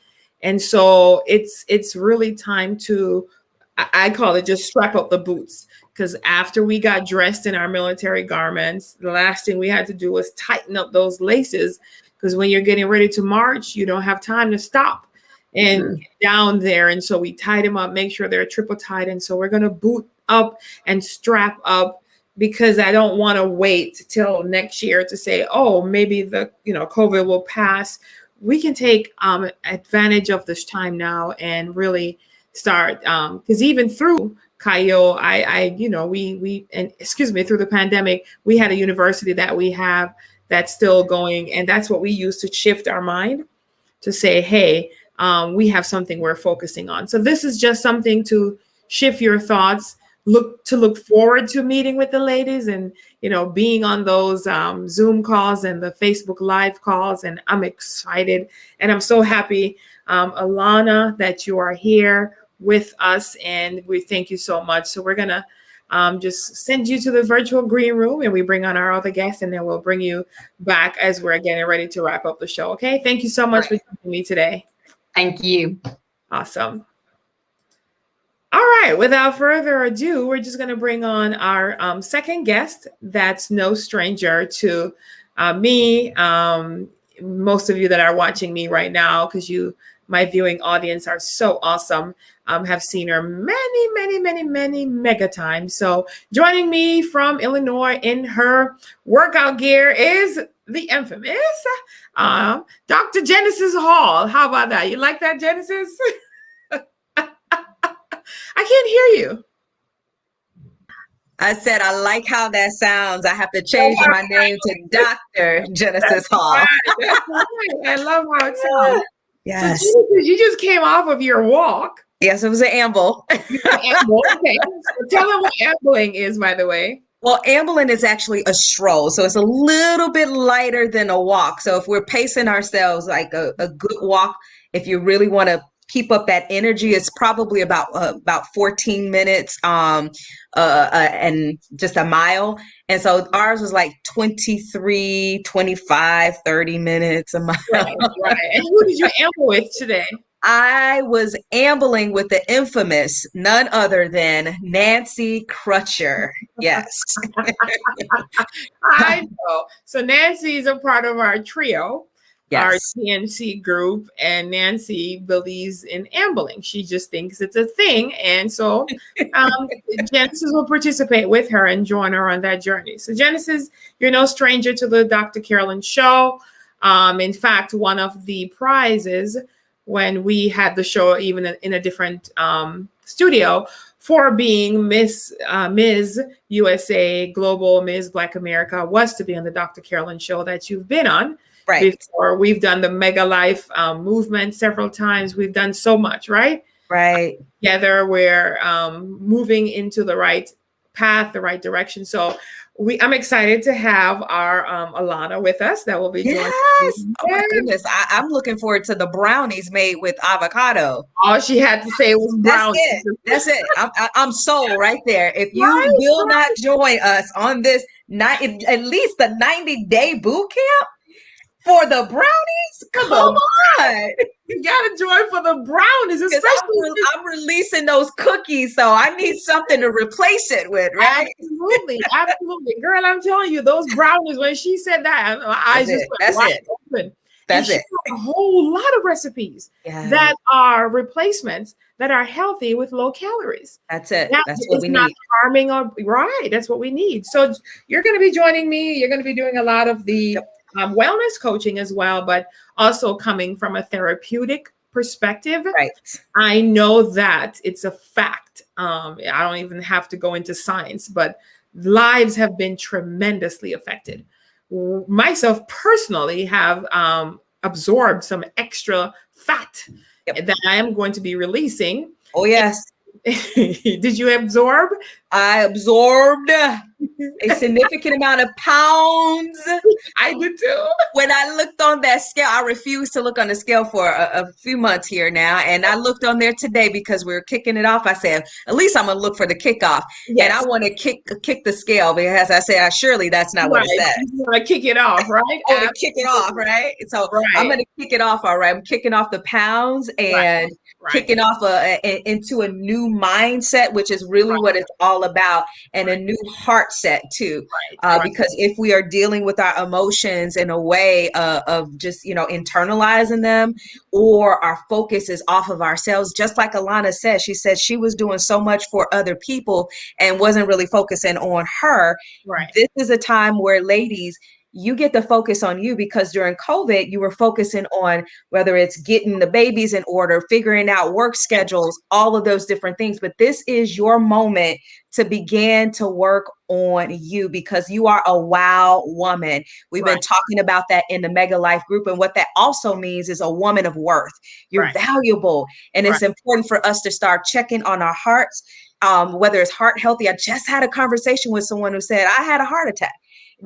A: And so it's really time to, I call it, just strap up the boots. Because after we got dressed in our military garments, the last thing we had to do was tighten up those laces. Because when you're getting ready to march, you don't have time to stop and get down there. And so we tied them up, make sure they're triple tied. And so we're going to boot up and strap up, because I don't want to wait till next year to say, oh, maybe the COVID will pass. we can take advantage of this time now and really start, because even through Kayo, through the pandemic, we had a university that we have that's still going, and that's what we use to shift our mind to say, hey, we have something we're focusing on. So this is just something to shift your thoughts, look forward to meeting with the ladies, and being on those Zoom calls and the Facebook Live calls. And I'm excited, and I'm so happy, Alana, that you are here with us, and we thank you so much. So we're gonna just send you to the virtual green room, and we bring on our other guests, and then we'll bring you back as we're getting ready to wrap up the show. Okay, thank you so much for joining me today.
C: Thank you.
A: Awesome. All right, without further ado, we're just going to bring on our second guest. That's no stranger to me. Most of you that are watching me right now, because my viewing audience are so awesome, have seen her many mega times. So joining me from Illinois in her workout gear is the infamous Dr. Genesis Hall. How about that? You like that, Genesis? I can't hear you.
D: I said, I like how that sounds. I have to change my name to Dr. Genesis Hall.
A: Right. That's right. I love how it sounds.
D: Yes.
A: So you just came off of your walk.
D: Yes, it was an amble.
A: Amble. Okay. So tell them what ambling is, by the way.
D: Well, ambling is actually a stroll. So it's a little bit lighter than a walk. So if we're pacing ourselves like a good walk, if you really want to keep up that energy, it's probably about 14 minutes and just a mile. And so ours was like 23, 25, 30 minutes a mile.
A: Right. And who did you amble with today?
D: I was ambling with the infamous, none other than Nancy Crutcher. Yes.
A: I know. So Nancy is a part of our trio. Yes. Our TNC group, and Nancy believes in ambling. She just thinks it's a thing. And so Genesis will participate with her and join her on that journey. So Genesis, you're no stranger to the Dr. Carolyn Show. In fact, one of the prizes when we had the show, even in a different studio, for being Miss USA Global, Miss Black America, was to be on the Dr. Carolyn Show that you've been on.
D: Right.
A: Before. We've done the MEGALiFE movement several times. We've done so much, right?
D: Right.
A: Together, we're moving into the right path, the right direction. So I'm excited to have our Alana with us. That will be joining.
D: Yes. Oh my goodness. I'm looking forward to the brownies made with avocado.
A: All she had to say was brownies.
D: That's it. I'm sold right there. If you will not join us on this at least the 90-day boot camp, for the brownies? Come on.
A: You gotta join for the brownies, especially.
D: I'm releasing those cookies, so I need something to replace it with, right?
A: Absolutely. Girl, I'm telling you, those brownies, when she said that, my eyes just went wide open. That's it. A whole lot of recipes that are replacements that are healthy with low calories.
D: That's it. That's what we need.
A: Not harming that's what we need. So you're going to be joining me. You're going to be doing a lot of the wellness coaching as well, but also coming from a therapeutic perspective.
D: Right.
A: I know that it's a fact. I don't even have to go into science, but lives have been tremendously affected. Myself personally have absorbed some extra fat that I am going to be releasing.
D: Oh, yes.
A: Did you absorb?
D: I absorbed a significant amount of pounds.
A: I did too.
D: When I looked on that scale, I refused to look on the scale for a few months here now. And I looked on there today because we were kicking it off. I said, at least I'm going to look for the kickoff. Yes. And I want to kick the scale because I said, surely that's not what it says.
A: You want to kick it off, right?
D: I want to kick it off, right? So I'm going to kick it off. All right. I'm kicking off the pounds and kicking off into a new mindset, which is really what it's all about, and a new heart set too. Because if we are dealing with our emotions in a way of just, internalizing them, or our focus is off of ourselves, just like Alana said, she said she was doing so much for other people and wasn't really focusing on her.
A: Right.
D: This is a time where, ladies, you get to focus on you, because during COVID, you were focusing on whether it's getting the babies in order, figuring out work schedules, all of those different things. But this is your moment to begin to work on you, because you are a wow woman. We've been talking about that in the MEGALiFE group. And what that also means is a woman of worth. You're valuable. And it's important for us to start checking on our hearts, whether it's heart healthy. I just had a conversation with someone who said, I had a heart attack.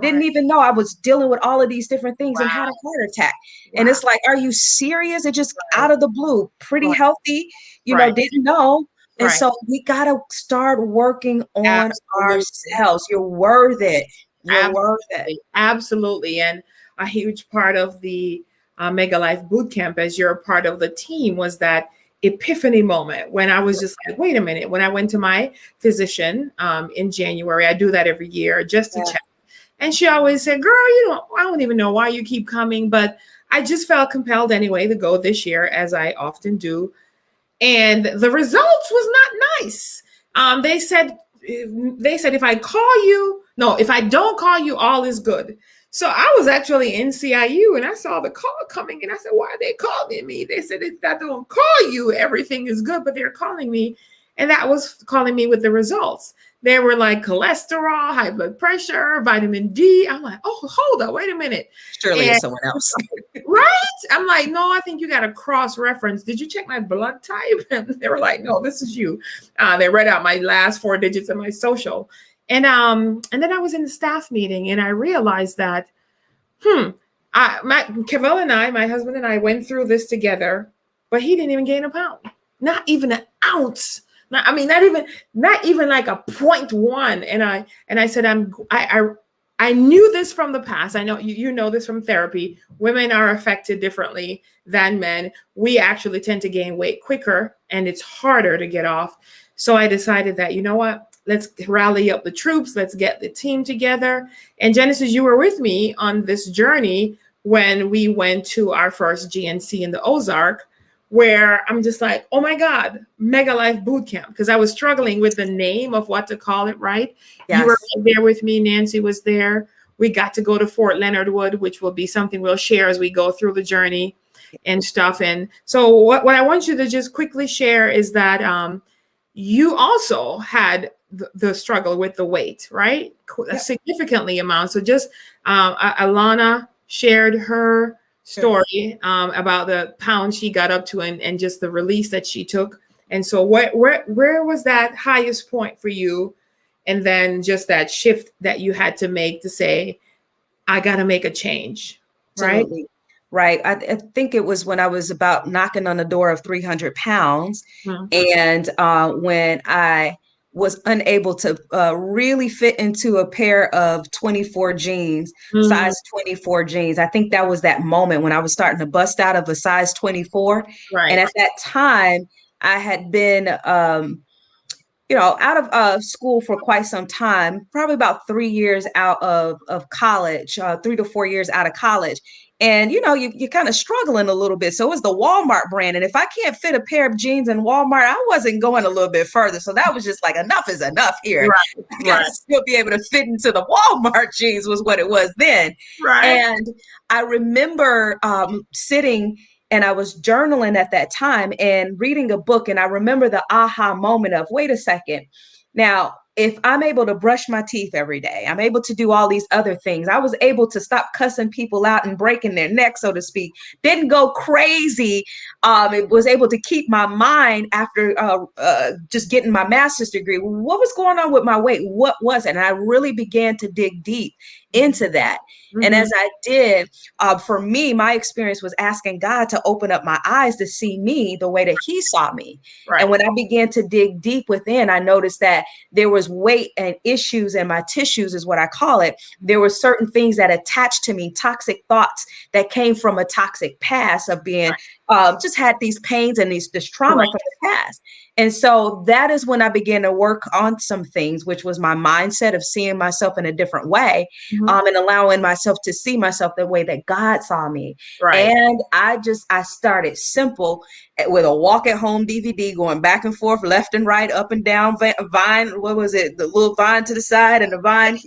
D: Didn't even know I was dealing with all of these different things and had a heart attack. And it's like, are you serious? It just out of the blue, pretty healthy, you know, didn't know. And so we got to start working on ourselves. You're worth it. You're worth it.
A: Absolutely. And a huge part of the MEGALiFE Bootcamp, as you're a part of the team, was that epiphany moment when I was just like, wait a minute. When I went to my physician in January, I do that every year just to check. And she always said, girl, I don't even know why you keep coming, but I just felt compelled anyway to go this year, as I often do. And the results was not nice. They said, if I don't call you, all is good. So I was actually in CIU and I saw the call coming and I said, why are they calling me? They said, if I don't call you, everything is good, but they're calling me. And that was calling me with the results. They were like cholesterol, high blood pressure, vitamin D. I'm like, oh, hold up, wait a minute.
D: Surely it's someone else.
A: Right? I'm like, no, I think you got to cross-reference. Did you check my blood type? And they were like, no, this is you. They read out my last 4 digits of my social. And then I was in the staff meeting and I realized that, Kevin and I, my husband and I, went through this together, but he didn't even gain a pound, not even an ounce. Not even like a 0.1. And I said, I knew this from the past. I know you know this from therapy. Women are affected differently than men. We actually tend to gain weight quicker and it's harder to get off. So I decided that, you know what? Let's rally up the troops. Let's get the team together. And Genesis, you were with me on this journey when we went to our first GNC in the Ozark, where I'm just like, oh my God, MEGALiFE Bootcamp, because I was struggling with the name of what to call it, right? Yes. You were right there with me. Nancy was there. We got to go to Fort Leonard Wood, which will be something we'll share as we go through the journey and stuff. And so what I want you to just quickly share is that you also had the struggle with the weight, right? Yep. Significantly amount. So just Alana shared her story about the pounds she got up to and just the release that she took. And so where was that highest point for you? And then just that shift that you had to make to say, I got to make a change, right?
D: Absolutely. Right. I think it was when I was about knocking on the door of 300 pounds. Mm-hmm. And when I was unable to really fit into a pair of 24 jeans, size 24 jeans. I think that was that moment when I was starting to bust out of a size 24. Right. And at that time, I had been, out of school for quite some time, probably about 3 years out of college, 3 to 4 years out of college. And, you're kind of struggling a little bit. So it's the Walmart brand. And if I can't fit a pair of jeans in Walmart, I wasn't going a little bit further. So that was just like, enough is enough here. Right. I got to still be able to fit into the Walmart jeans was what it was then. Right. And I remember sitting and I was journaling at that time and reading a book. And I remember the aha moment of, wait a second. Now, if I'm able to brush my teeth every day, I'm able to do all these other things. I was able to stop cussing people out and breaking their neck, so to speak. Didn't go crazy. It was able to keep my mind after just getting my master's degree. What was going on with my weight? What was it? And I really began to dig deep into that. Mm-hmm. And as I did, for me, my experience was asking God to open up my eyes to see me the way that he saw me. Right. And when I began to dig deep within, I noticed that there was weight and issues in my tissues is what I call it. There were certain things that attached to me, toxic thoughts that came from a toxic past of being, just had these pains and this trauma from the past. And so that is when I began to work on some things, which was my mindset of seeing myself in a different way, and allowing myself to see myself the way that God saw me. Right. And I started simple with a walk at home DVD, going back and forth, left and right, up and down, vine. What was it? The little vine to the side and the vine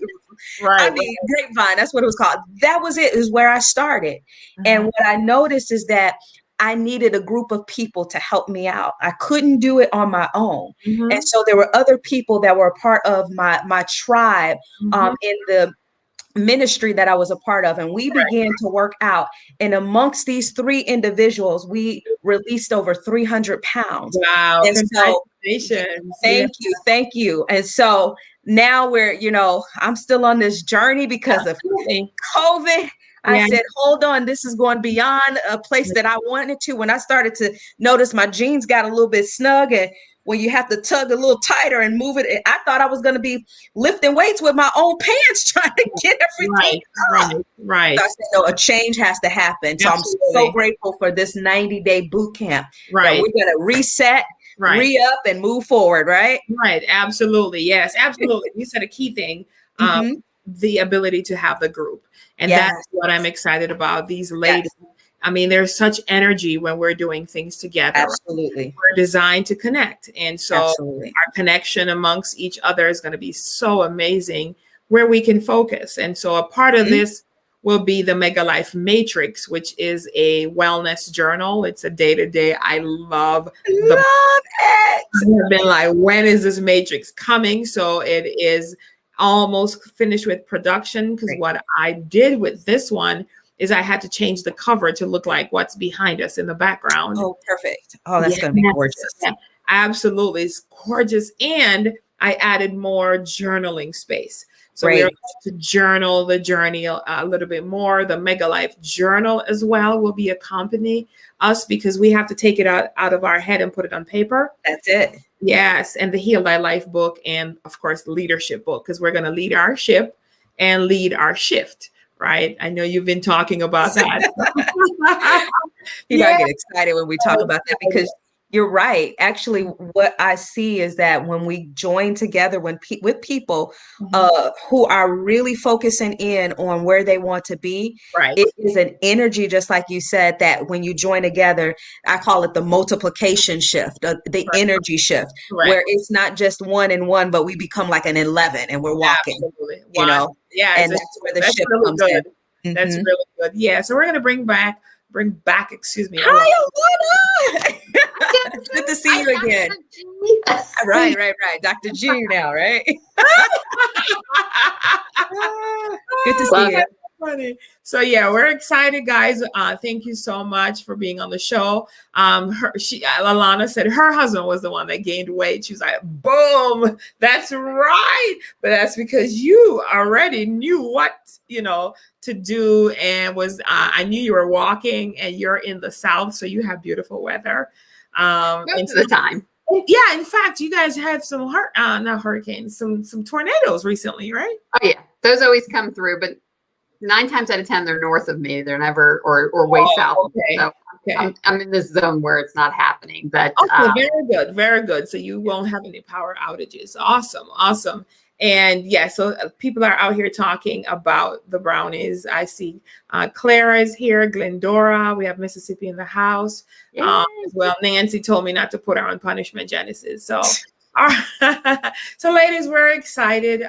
D: I mean, Grapevine, that's what it was called. That was it. It was where I started. And what I noticed is that I needed a group of people to help me out. I couldn't do it on my own. And so there were other people that were a part of my tribe in the ministry that I was a part of. And we began to work out. And amongst these 3 individuals, we released over 300 pounds.
A: Wow.
D: And
A: congratulations.
D: Thank you. And so now I'm still on this journey because of COVID. I said, hold on, this is going beyond a place that I wanted to. When I started to notice my jeans got a little bit snug, and when you have to tug a little tighter and move it, I thought I was going to be lifting weights with my own pants trying to get everything
A: right.
D: So I said, no, a change has to happen. So I'm so grateful for this 90-day boot camp. Right. We're going to reset, re-up, and move forward, right?
A: Right. Absolutely. Yes, absolutely. You said a key thing, the ability to have the group. And that's what I'm excited about. These ladies, I mean, there's such energy when we're doing things together.
D: Absolutely.
A: We're designed to connect. And so our connection amongst each other is going to be so amazing where we can focus. And so a part of this will be the MEGALiFE Matrix, which is a wellness journal. It's a day-to-day. I love it. I've been like, when is this matrix coming? So it is almost finished with production, because what I did with this one is I had to change the cover to look like what's behind us in the background.
D: Oh, perfect. Oh, that's going to be gorgeous.
A: Yeah, absolutely. It's gorgeous. And I added more journaling space. So we're going to journal the journey a little bit more. The MEGALiFE journal as well will be accompany us, because we have to take it out of our head and put it on paper.
D: That's it.
A: Yes. And the Heal Thy Life book, and of course, the leadership book, because we're going to lead our ship and lead our shift. Right. I know you've been talking about that.
D: I get excited when we talk about that, because you're right. Actually, what I see is that when we join together with people who are really focusing in on where they want to be, it is an energy, just like you said, that when you join together, I call it the multiplication shift, the energy shift, where it's not just 1 and 1, but we become like an 11 and we're walking, you know? Yeah.
A: And that's where the shift comes in. That's really good. Yeah. So we're going to bring back, excuse me.
D: Hi, Alana. It's good to see you again. Right. Dr. G now, right? Good to see you.
A: Funny. So yeah, we're excited, guys. Thank you so much for being on the show. Alana said her husband was the one that gained weight. She was like, boom, that's right. But that's because you already knew what, to do, and I knew you were walking, and you're in the South, so you have beautiful weather.
C: Most of the time.
A: Yeah, in fact, you guys had some not hurricanes, some tornadoes recently, right?
C: Oh yeah, those always come through, but 9 times out of 10 they're north of me. They're never or way south. Okay. So I'm in this zone where it's not happening. But
A: very good. So you won't have any power outages. Awesome. And yeah, so people are out here talking about the brownies. I see Clara is here, Glendora. We have Mississippi in the house as well. Nancy told me not to put her on punishment, Genesis. So, so ladies, we're excited.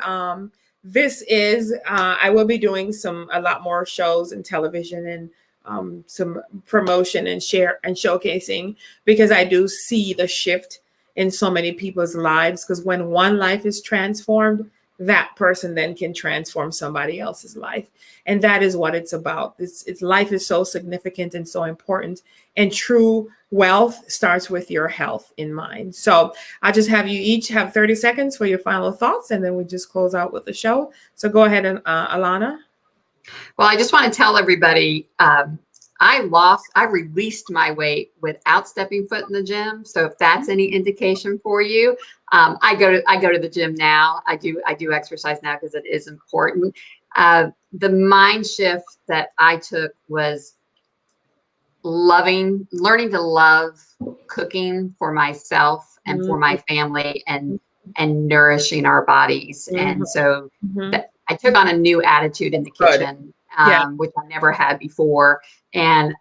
A: This is I will be doing a lot more shows and television and some promotion and showcasing, because I do see the shift in so many people's lives, because when one life is transformed, that person then can transform somebody else's life. And that is what it's about. It's life is so significant and so important. And true wealth starts with your health in mind. So I'll just have you each have 30 seconds for your final thoughts, and then we just close out with the show. So go ahead, and Alana.
C: Well, I just want to tell everybody, I released my weight without stepping foot in the gym. So if that's any indication for you, I go to the gym now. I do exercise now because it is important. The mind shift that I took was learning to love cooking for myself and for my family, and nourishing our bodies. And so I took on a new attitude in the kitchen. Which I never had before. And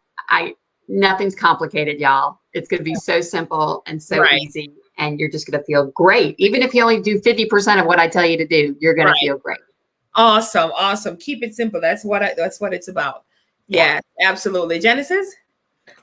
C: nothing's complicated, y'all. It's going to be so simple and so easy. And you're just going to feel great. Even if you only do 50% of what I tell you to do, you're going to feel great.
A: Awesome. Awesome. Keep it simple. That's what it's about. Yeah, absolutely. Genesis?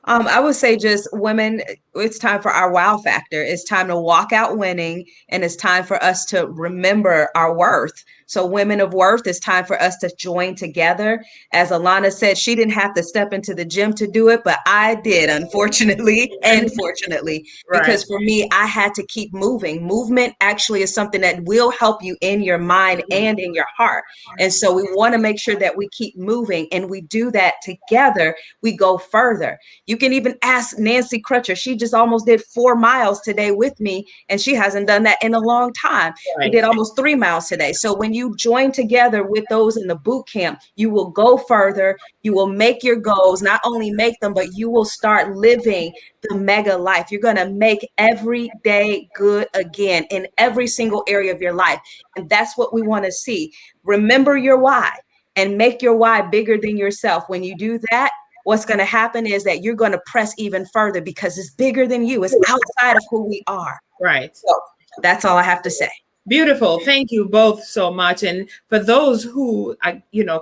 D: I would say just women, it's time for our wow factor. It's time to walk out winning, and it's time for us to remember our worth. So women of worth, it's time for us to join together. As Alana said, she didn't have to step into the gym to do it, but I did, unfortunately and fortunately, because for me, I had to keep moving. Movement actually is something that will help you in your mind and in your heart. And so we want to make sure that we keep moving, and we do that together. We go further. You can even ask Nancy Crutcher. She just almost did 4 miles today with me, and she hasn't done that in a long time. We did almost 3 miles today. So when you join together with those in the boot camp, you will go further. You will make your goals, not only make them, but you will start living the mega life. You're going to make every day good again in every single area of your life. And that's what we want to see. Remember your why and make your why bigger than yourself. When you do that, what's going to happen is that you're going to press even further because it's bigger than you. It's outside of who we are.
A: Right.
D: So that's all I have to say.
A: Beautiful. Thank you both so much. And for those who,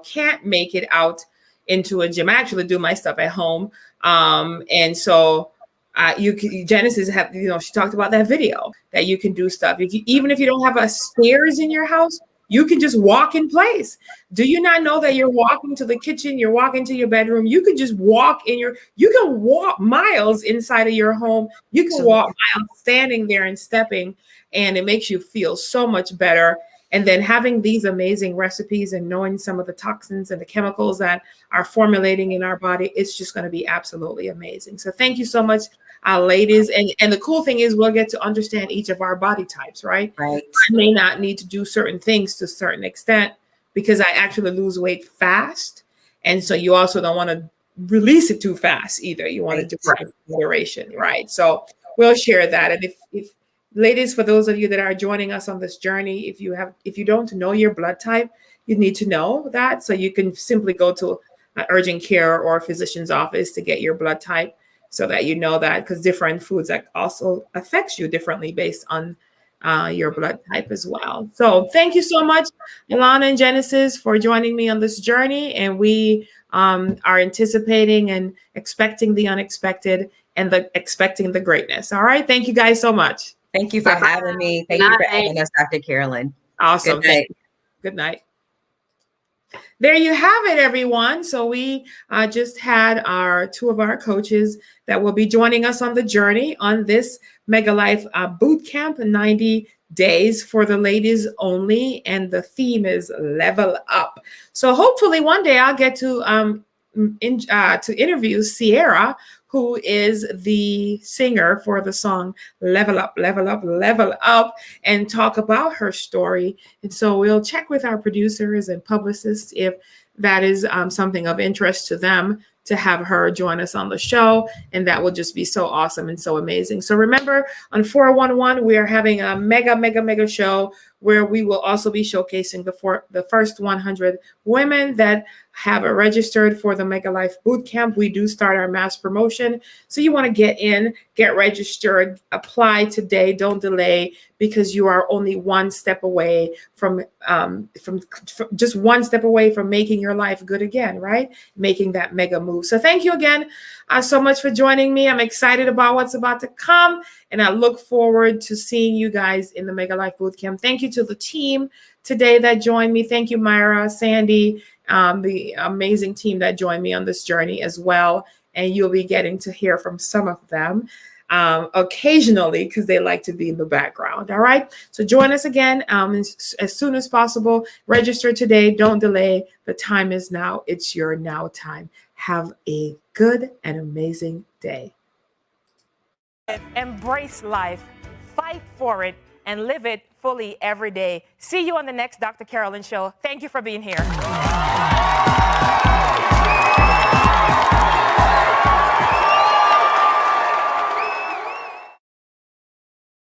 A: can't make it out into a gym, I actually do my stuff at home. And so Genesis she talked about that video that you can do stuff. Even if you don't have a stairs in your house, you can just walk in place. Do you not know that you're walking to the kitchen, you're walking to your bedroom? You can just you can walk miles inside of your home. You can walk miles standing there and stepping, and it makes you feel so much better. And then having these amazing recipes and knowing some of the toxins and the chemicals that are formulating in our body, it's just going to be absolutely amazing. So thank you so much, ladies. And the cool thing is we'll get to understand each of our body types, right?
D: Right.
A: I may not need to do certain things to a certain extent because I actually lose weight fast. And so you also don't want to release it too fast either. You want to do it in moderation, right? So we'll share that. And if ladies, for those of you that are joining us on this journey, if you don't know your blood type, you need to know that. So you can simply go to an urgent care or a physician's office to get your blood type so that you know that, because different foods that also affects you differently based on your blood type as well. So thank you so much, Ilana and Genesis, for joining me on this journey. And we are anticipating and expecting the unexpected and expecting the greatness. All right. Thank you guys so much.
D: Thank you for having me. Thank you for having us, Dr. Carolyn.
A: Awesome.
D: Good night.
A: Good night. There you have it, everyone. So we just had two of our coaches that will be joining us on the journey on this MEGALiFE Bootcamp, 90 days for the ladies only. And the theme is level up. So hopefully one day I'll get to interview Sierra, who is the singer for the song Level Up, Level Up, Level Up, and talk about her story. And so we'll check with our producers and publicists if that is something of interest to them to have her join us on the show. And that will just be so awesome and so amazing. So remember, on 411, we are having a mega show where we will also be showcasing the first 100 women that have registered for the MEGALiFE Bootcamp. We do start our mass promotion. So you want to get in, get registered, apply today, don't delay, because you are only one step away from just one step away from making your life good again, right? Making that mega move. So thank you again so much for joining me. I'm excited about what's about to come, and I look forward to seeing you guys in the MEGALiFE Bootcamp. Thank you to the team today that joined me. Thank you, Myra, Sandy, the amazing team that joined me on this journey as well. And you'll be getting to hear from some of them occasionally because they like to be in the background. All right. So join us again as soon as possible. Register today. Don't delay. The time is now. It's your now time. Have a good and amazing day.
E: Embrace life, fight for it, and live it fully every day. See you on the next Dr. Carolyn Show. Thank you for being here.